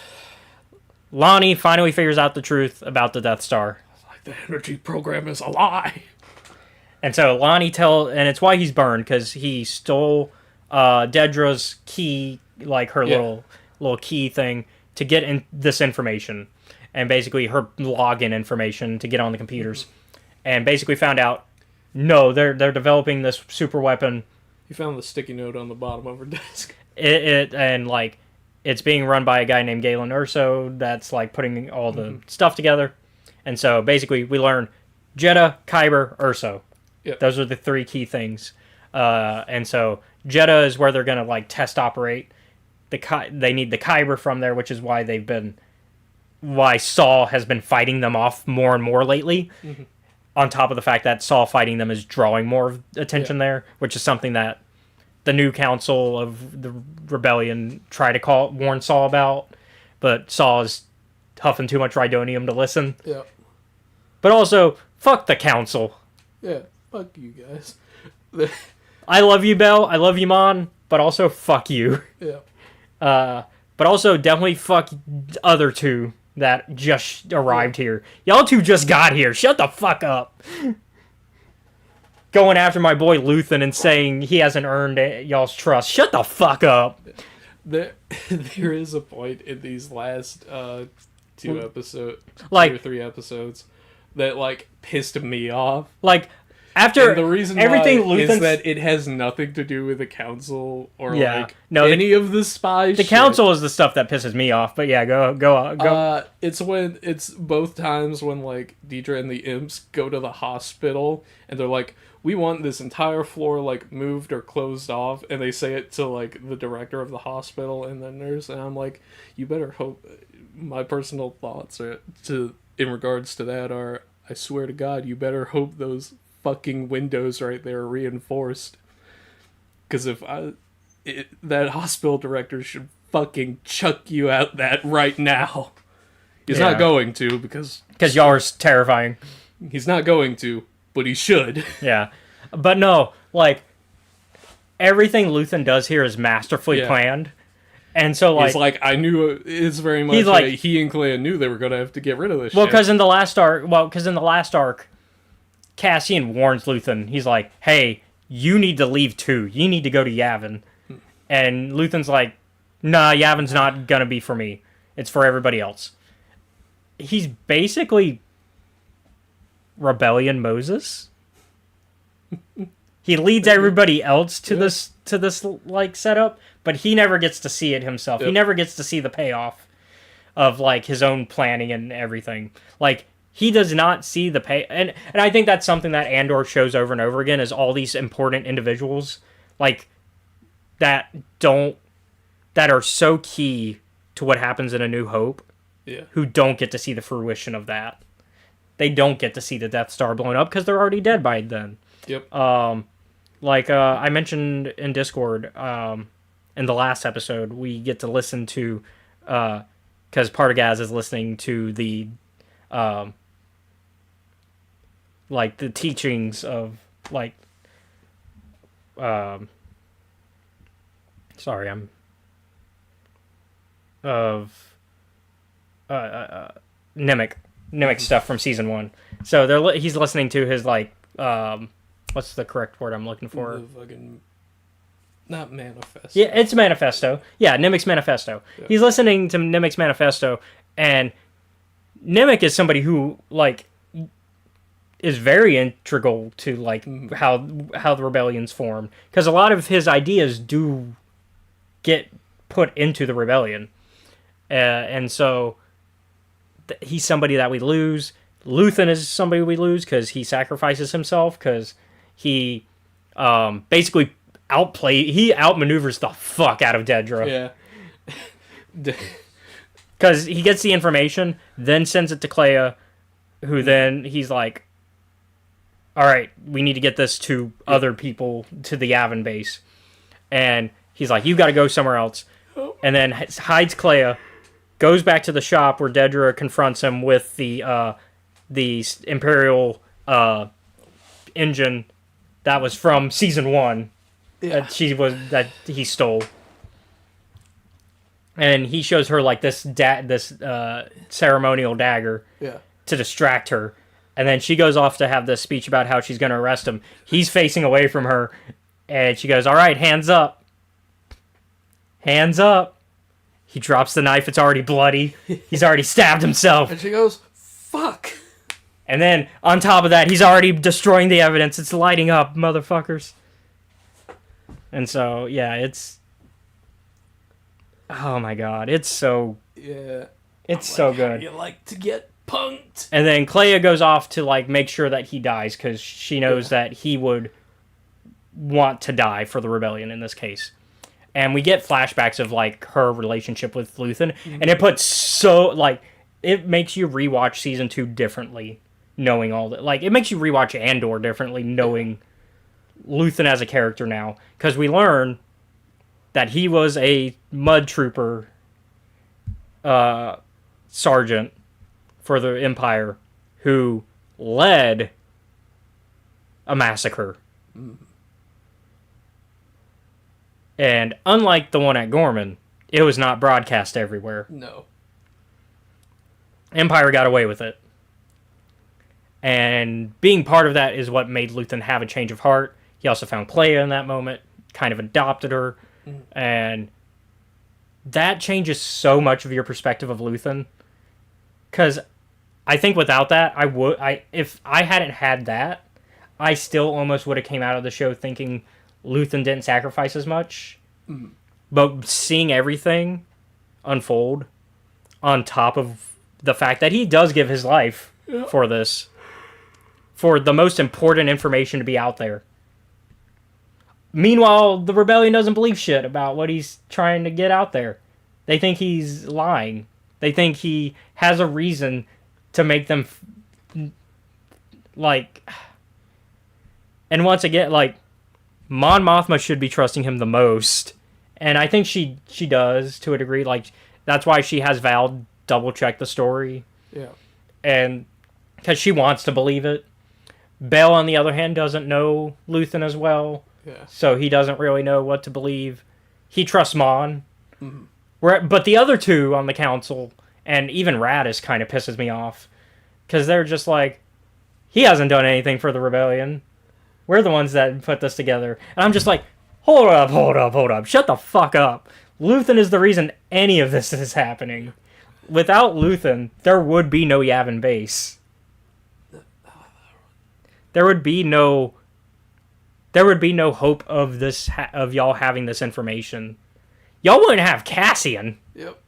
Lonnie finally figures out the truth about the Death Star. It's like, the energy program is a lie. And so Lonnie and it's why he's burned, because he stole Dedra's key, like her little key thing, to get in this information, and basically her login information to get on the computers, and basically found out, no, they're developing this super weapon. You found the sticky note on the bottom of her desk. It's being run by a guy named Galen Urso that's like putting all the stuff together. And so basically we learn Jedha, Kyber, Urso. Yep. Those are the three key things. And so Jedha is where they're going to like test operate. They need the Kyber from there, which is why Saul has been fighting them off more and more lately. Mm-hmm. On top of the fact that Saul fighting them is drawing more attention there, which is something that the new council of the rebellion try to warn Saul about, but Saul is huffing too much Rhydonium to listen. Yeah. But also, fuck the council. Yeah, fuck you guys. I love you, Bell. I love you, Mon. But also, fuck you. Yeah. But also, definitely fuck other two that just arrived here. Y'all two just got here. Shut the fuck up. going after my boy Luthen and saying he hasn't earned y'all's trust. Shut the fuck up. There is a point in these last two Like- or three episodes that like pissed me off. Like, after And the reason everything why is Luthen's... that it has nothing to do with the council or Yeah. like No, any of the spy The shit. council is the stuff that pisses me off, but yeah, go. It's both times when like Deidre and the imps go to the hospital and they're like, we want this entire floor like moved or closed off, and they say it to like the director of the hospital and the nurse, and I'm like, you better hope. My personal thoughts in regards to that are, I swear to God, you better hope those fucking windows right there are reinforced. Because that hospital director should fucking chuck you out that right now. He's Yeah. not going to, because Y'all are terrifying. he's not going to, but he should. Yeah. But no, like, everything Luthen does here is masterfully Yeah. planned. And so, like... He's like, I knew it's very much He's like like- he and Clea knew they were going to have to get rid of this Well, shit. because in the last arc, Cassian warns Luthen. He's like, "Hey, you need to leave too. You need to go to Yavin." And Luthen's like, "Nah, Yavin's not gonna be for me. It's for everybody else." He's basically Rebellion Moses. He leads everybody else to this like setup, but he never gets to see it himself. He Yep. never gets to see the payoff of like his own planning and everything. Like, he does not see the pay, and I think that's something that Andor shows over and over again, is all these important individuals like that are so key to what happens in A New Hope, Yeah. who don't get to see the fruition of that. They don't get to see the Death Star blown up because they're already dead by then. Yep. Like I mentioned in Discord, in the last episode, we get to listen to, because Partagaz is listening to the, like the teachings of like, sorry, I'm of Nemec stuff from season 1. So he's listening to his like, what's the correct word I'm looking for? The fucking... Not manifest. Yeah, it's Manifesto. Yeah, Nemec's Manifesto. Yeah. He's listening to Nemec's Manifesto, and Nemec is somebody who, like, is very integral to, like, how the rebellion's formed. Because a lot of his ideas do get put into the rebellion. And so, he's somebody that we lose. Luthen is somebody we lose because he sacrifices himself, because he basically outmaneuvers the fuck out of Dedra. Yeah. Because he gets the information, then sends it to Clea, who then he's like, alright, we need to get this to other people, to the Yavin base. And he's like, you've got to go somewhere else. And then hides Clea, goes back to the shop where Dedra confronts him with the Imperial engine that was from season 1. Yeah. That he stole, and he shows her like this ceremonial dagger Yeah. to distract her, and then she goes off to have this speech about how she's going to arrest him. He's facing away from her, and she goes, "All right, hands up, hands up." He drops the knife. It's already bloody. He's already stabbed himself. And she goes, fuck. And then on top of that, he's already destroying the evidence. It's lighting up, motherfuckers. And so, yeah, it's... Oh my god, it's so... Yeah. It's so good. You like to get punked. And then Clea goes off to, like, make sure that he dies, because she knows that he would want to die for the rebellion in this case. And we get flashbacks of, like, her relationship with Luthen. And it puts so, like... It makes you rewatch Season 2 differently, knowing all that. Like, it makes you rewatch Andor differently, knowing Luthen as a character now. Because we learn that he was a mud trooper sergeant for the Empire who led a massacre. And unlike the one at Gorman, it was not broadcast everywhere. No. Empire got away with it. And being part of that is what made Luthen have a change of heart. He also found Clea in that moment, kind of adopted her, and that changes so much of your perspective of Luthen. Because I think without that, if I hadn't had that, I still almost would have came out of the show thinking Luthen didn't sacrifice as much. But seeing everything unfold on top of the fact that he does give his life for this, for the most important information to be out there. Meanwhile, the rebellion doesn't believe shit about what he's trying to get out there. They think he's lying. They think he has a reason to make them like. And once again, like, Mon Mothma should be trusting him the most, and I think she does to a degree. Like, that's why she has Val double check the story. Yeah. And because she wants to believe it. Bell, on the other hand, doesn't know Luthen as well. Yeah. So he doesn't really know what to believe. He trusts Mon. But the other two on the council, and even Radis kind of pisses me off. Because they're just like, he hasn't done anything for the rebellion. We're the ones that put this together. And I'm just like, hold up. Shut the fuck up. Luthen is the reason any of this is happening. Without Luthen, there would be no Yavin base. There would be no hope of this of y'all having this information. Y'all wouldn't have Cassian. Yep.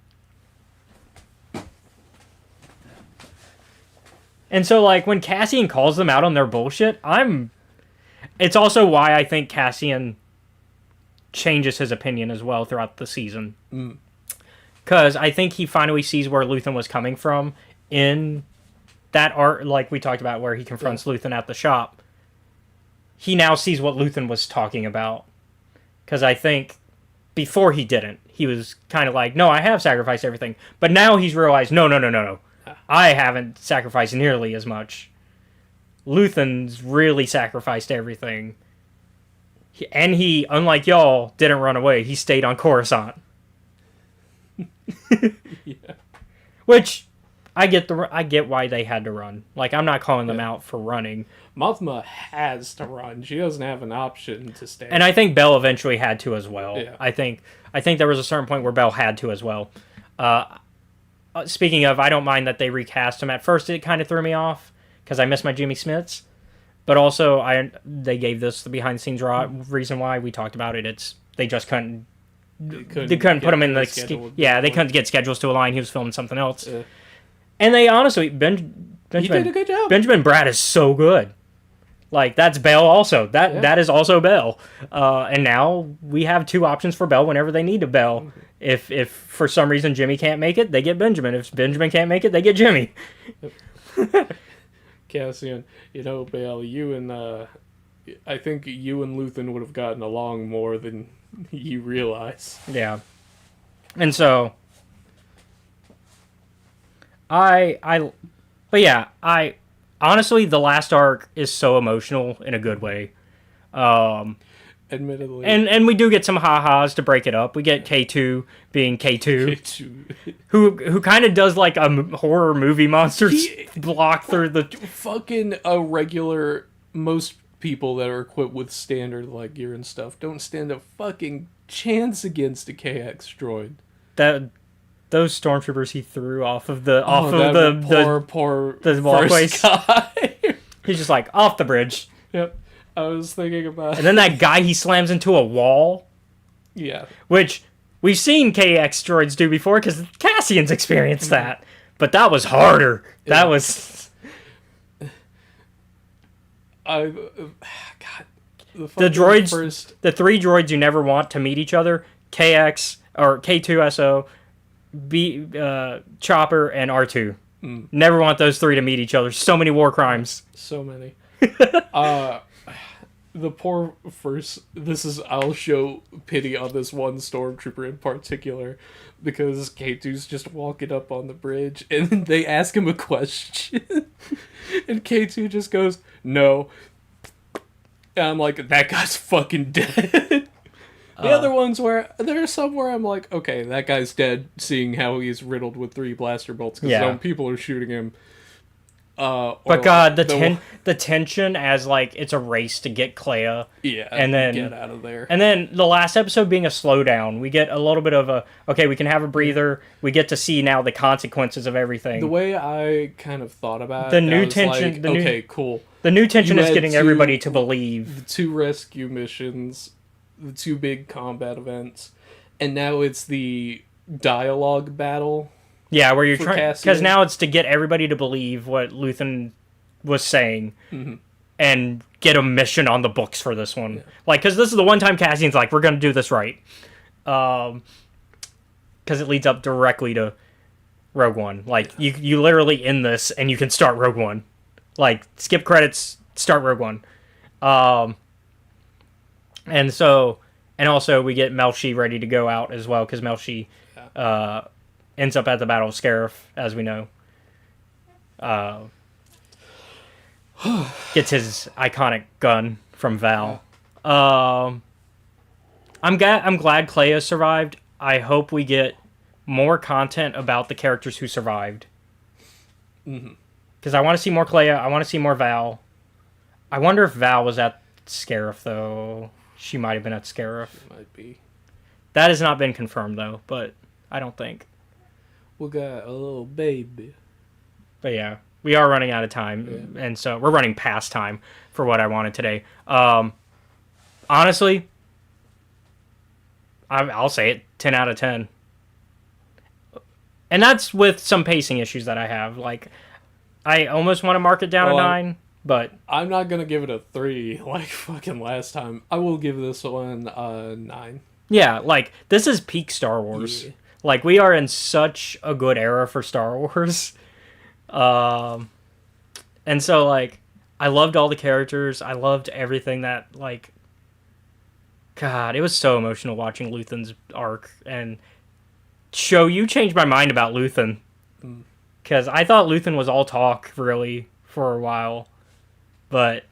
And so, like, when Cassian calls them out on their bullshit, it's also why I think Cassian changes his opinion as well throughout the season. Because I think he finally sees where Luthen was coming from in that art, like we talked about, where he confronts Luthen at the shop. He now sees what Luthen was talking about. Because I think before he didn't. He was kind of like, no, I have sacrificed everything. But now he's realized, no. I haven't sacrificed nearly as much. Luthen's really sacrificed everything. And he, unlike y'all, didn't run away. He stayed on Coruscant. Yeah. Which, I get why they had to run. Like, I'm not calling them out for running. Mothma has to run. She doesn't have an option to stay. And I think Bell eventually had to as well. Yeah. I think there was a certain point where Bell had to as well. Speaking of, I don't mind that they recast him. At first, it kind of threw me off because I miss my Jimmy Smiths. But also, they gave this the behind-the-scenes reason why we talked about it. They just couldn't. They couldn't put him in the schedule. Yeah, they couldn't get schedules to align. He was filming something else. And they honestly, Benjamin, he did a good job. Benjamin Bratt is so good. Like, that's Bell also. That is also Bell. And now we have two options for Bell whenever they need a Bell. If for some reason Jimmy can't make it, they get Benjamin. If Benjamin can't make it, they get Jimmy. Cassian, Bell, you and I think you and Luthen would have gotten along more than you realize. Yeah. And so I honestly, the last arc is so emotional in a good way. Admittedly. And we do get some ha-has to break it up. We get K2 being K2. who kind of does like a horror movie monster block through the... Fucking a regular... Most people that are equipped with standard like gear and stuff don't stand a fucking chance against a KX droid. Those stormtroopers he threw off of the poor walkways. Guy. He's just like off the bridge. Yep. I was thinking about. And then that guy he slams into a wall. Yeah. Which we've seen KX droids do before because Cassian's experienced that. But that was harder. Yeah. That was. God. The droids. The three droids you never want to meet each other: KX or K2SO, Chopper, and R2. Never want those three to meet each other. So many war crimes. So many. The poor first... I'll show pity on this one stormtrooper in particular, because K2's just walking up on the bridge, and they ask him a question, and K2 just goes, no. And I'm like, that guy's fucking dead. The other ones there are some where I'm like, okay, that guy's dead, seeing how he's riddled with 3 blaster bolts, because his own people are shooting him. But God, the tension as like it's a race to get Clea. Yeah, and then get out of there. And then the last episode being a slowdown, we get a little bit of a okay, we can have a breather. We get to see now the consequences of everything. The way I kind of thought about the it, new tension. like, the okay, new, cool. The new tension is getting everybody to believe the 2 rescue missions, the 2 big combat events, and now it's the dialogue battle. Yeah, where you're trying, because now it's to get everybody to believe what Luthen was saying, and get a mission on the books for this one. Yeah. Like, because this is the one time Cassian's like, we're gonna do this right, because it leads up directly to Rogue One. Like, you literally end this and you can start Rogue One. Like, skip credits, start Rogue One. And also we get Melshi ready to go out as well, because Melshi ends up at the Battle of Scarif, as we know. Gets his iconic gun from Val. I'm glad Clea survived. I hope we get more content about the characters who survived. Because I want to see more Clea. I want to see more Val. I wonder if Val was at Scarif, though. She might have been at Scarif. Might be. That has not been confirmed, though, but I don't think. We got a little baby. But yeah, we are running out of time, and so we're running past time for what I wanted today. Honestly, I'll say it, 10 out of 10. And that's with some pacing issues that I have. Like, I almost want to mark it down a 9, but I'm not going to give it a 3 like fucking last time. I will give this one a 9. Yeah, like, this is peak Star Wars. Yeah. Like, we are in such a good era for Star Wars. And so, like, I loved all the characters. I loved everything that, like... God, it was so emotional watching Luthen's arc. And you changed my mind about Luthen. Because I thought Luthen was all talk, really, for a while. But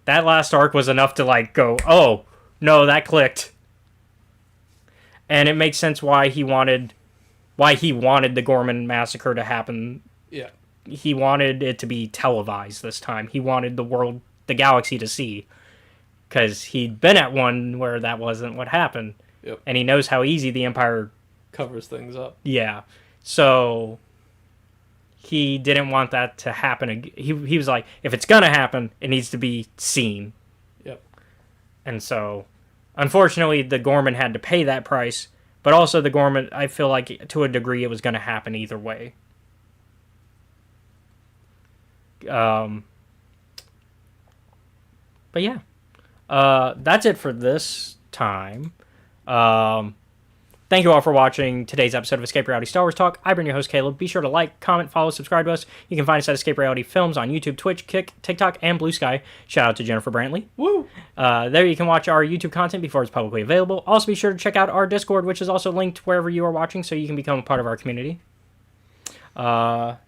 that last arc was enough to, like, go, oh, no, that clicked. And it makes sense why he wanted the Gorman massacre to happen. Yeah. He wanted it to be televised this time. He wanted the galaxy to see. Because he'd been at one where that wasn't what happened. Yep. And he knows how easy the Empire covers things up. Yeah. So he didn't want that to happen. He was like, if it's going to happen, it needs to be seen. Yep. And so, unfortunately, the Gorman had to pay that price. But also the Gorman, I feel like, to a degree, it was going to happen either way. But yeah. That's it for this time. Thank you all for watching today's episode of Escape Reality Star Wars Talk. I've been your host, Caleb. Be sure to like, comment, follow, subscribe to us. You can find us at Escape Reality Films on YouTube, Twitch, Kick, TikTok, and Blue Sky. Shout out to Jennifer Brantley. Woo! There you can watch our YouTube content before it's publicly available. Also, be sure to check out our Discord, which is also linked wherever you are watching, so you can become a part of our community.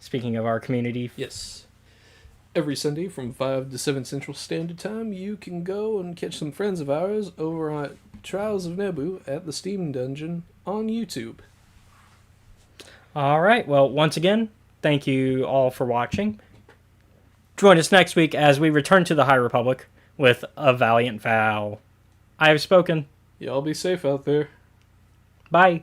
Speaking of our community... Yes. Every Sunday from 5 to 7 Central Standard Time, you can go and catch some friends of ours over at Trials of Naboo at the Steam Dungeon on YouTube. All right. Well, once again, thank you all for watching. Join us next week as we return to the High Republic with a valiant vow. I have spoken. Y'all be safe out there. Bye.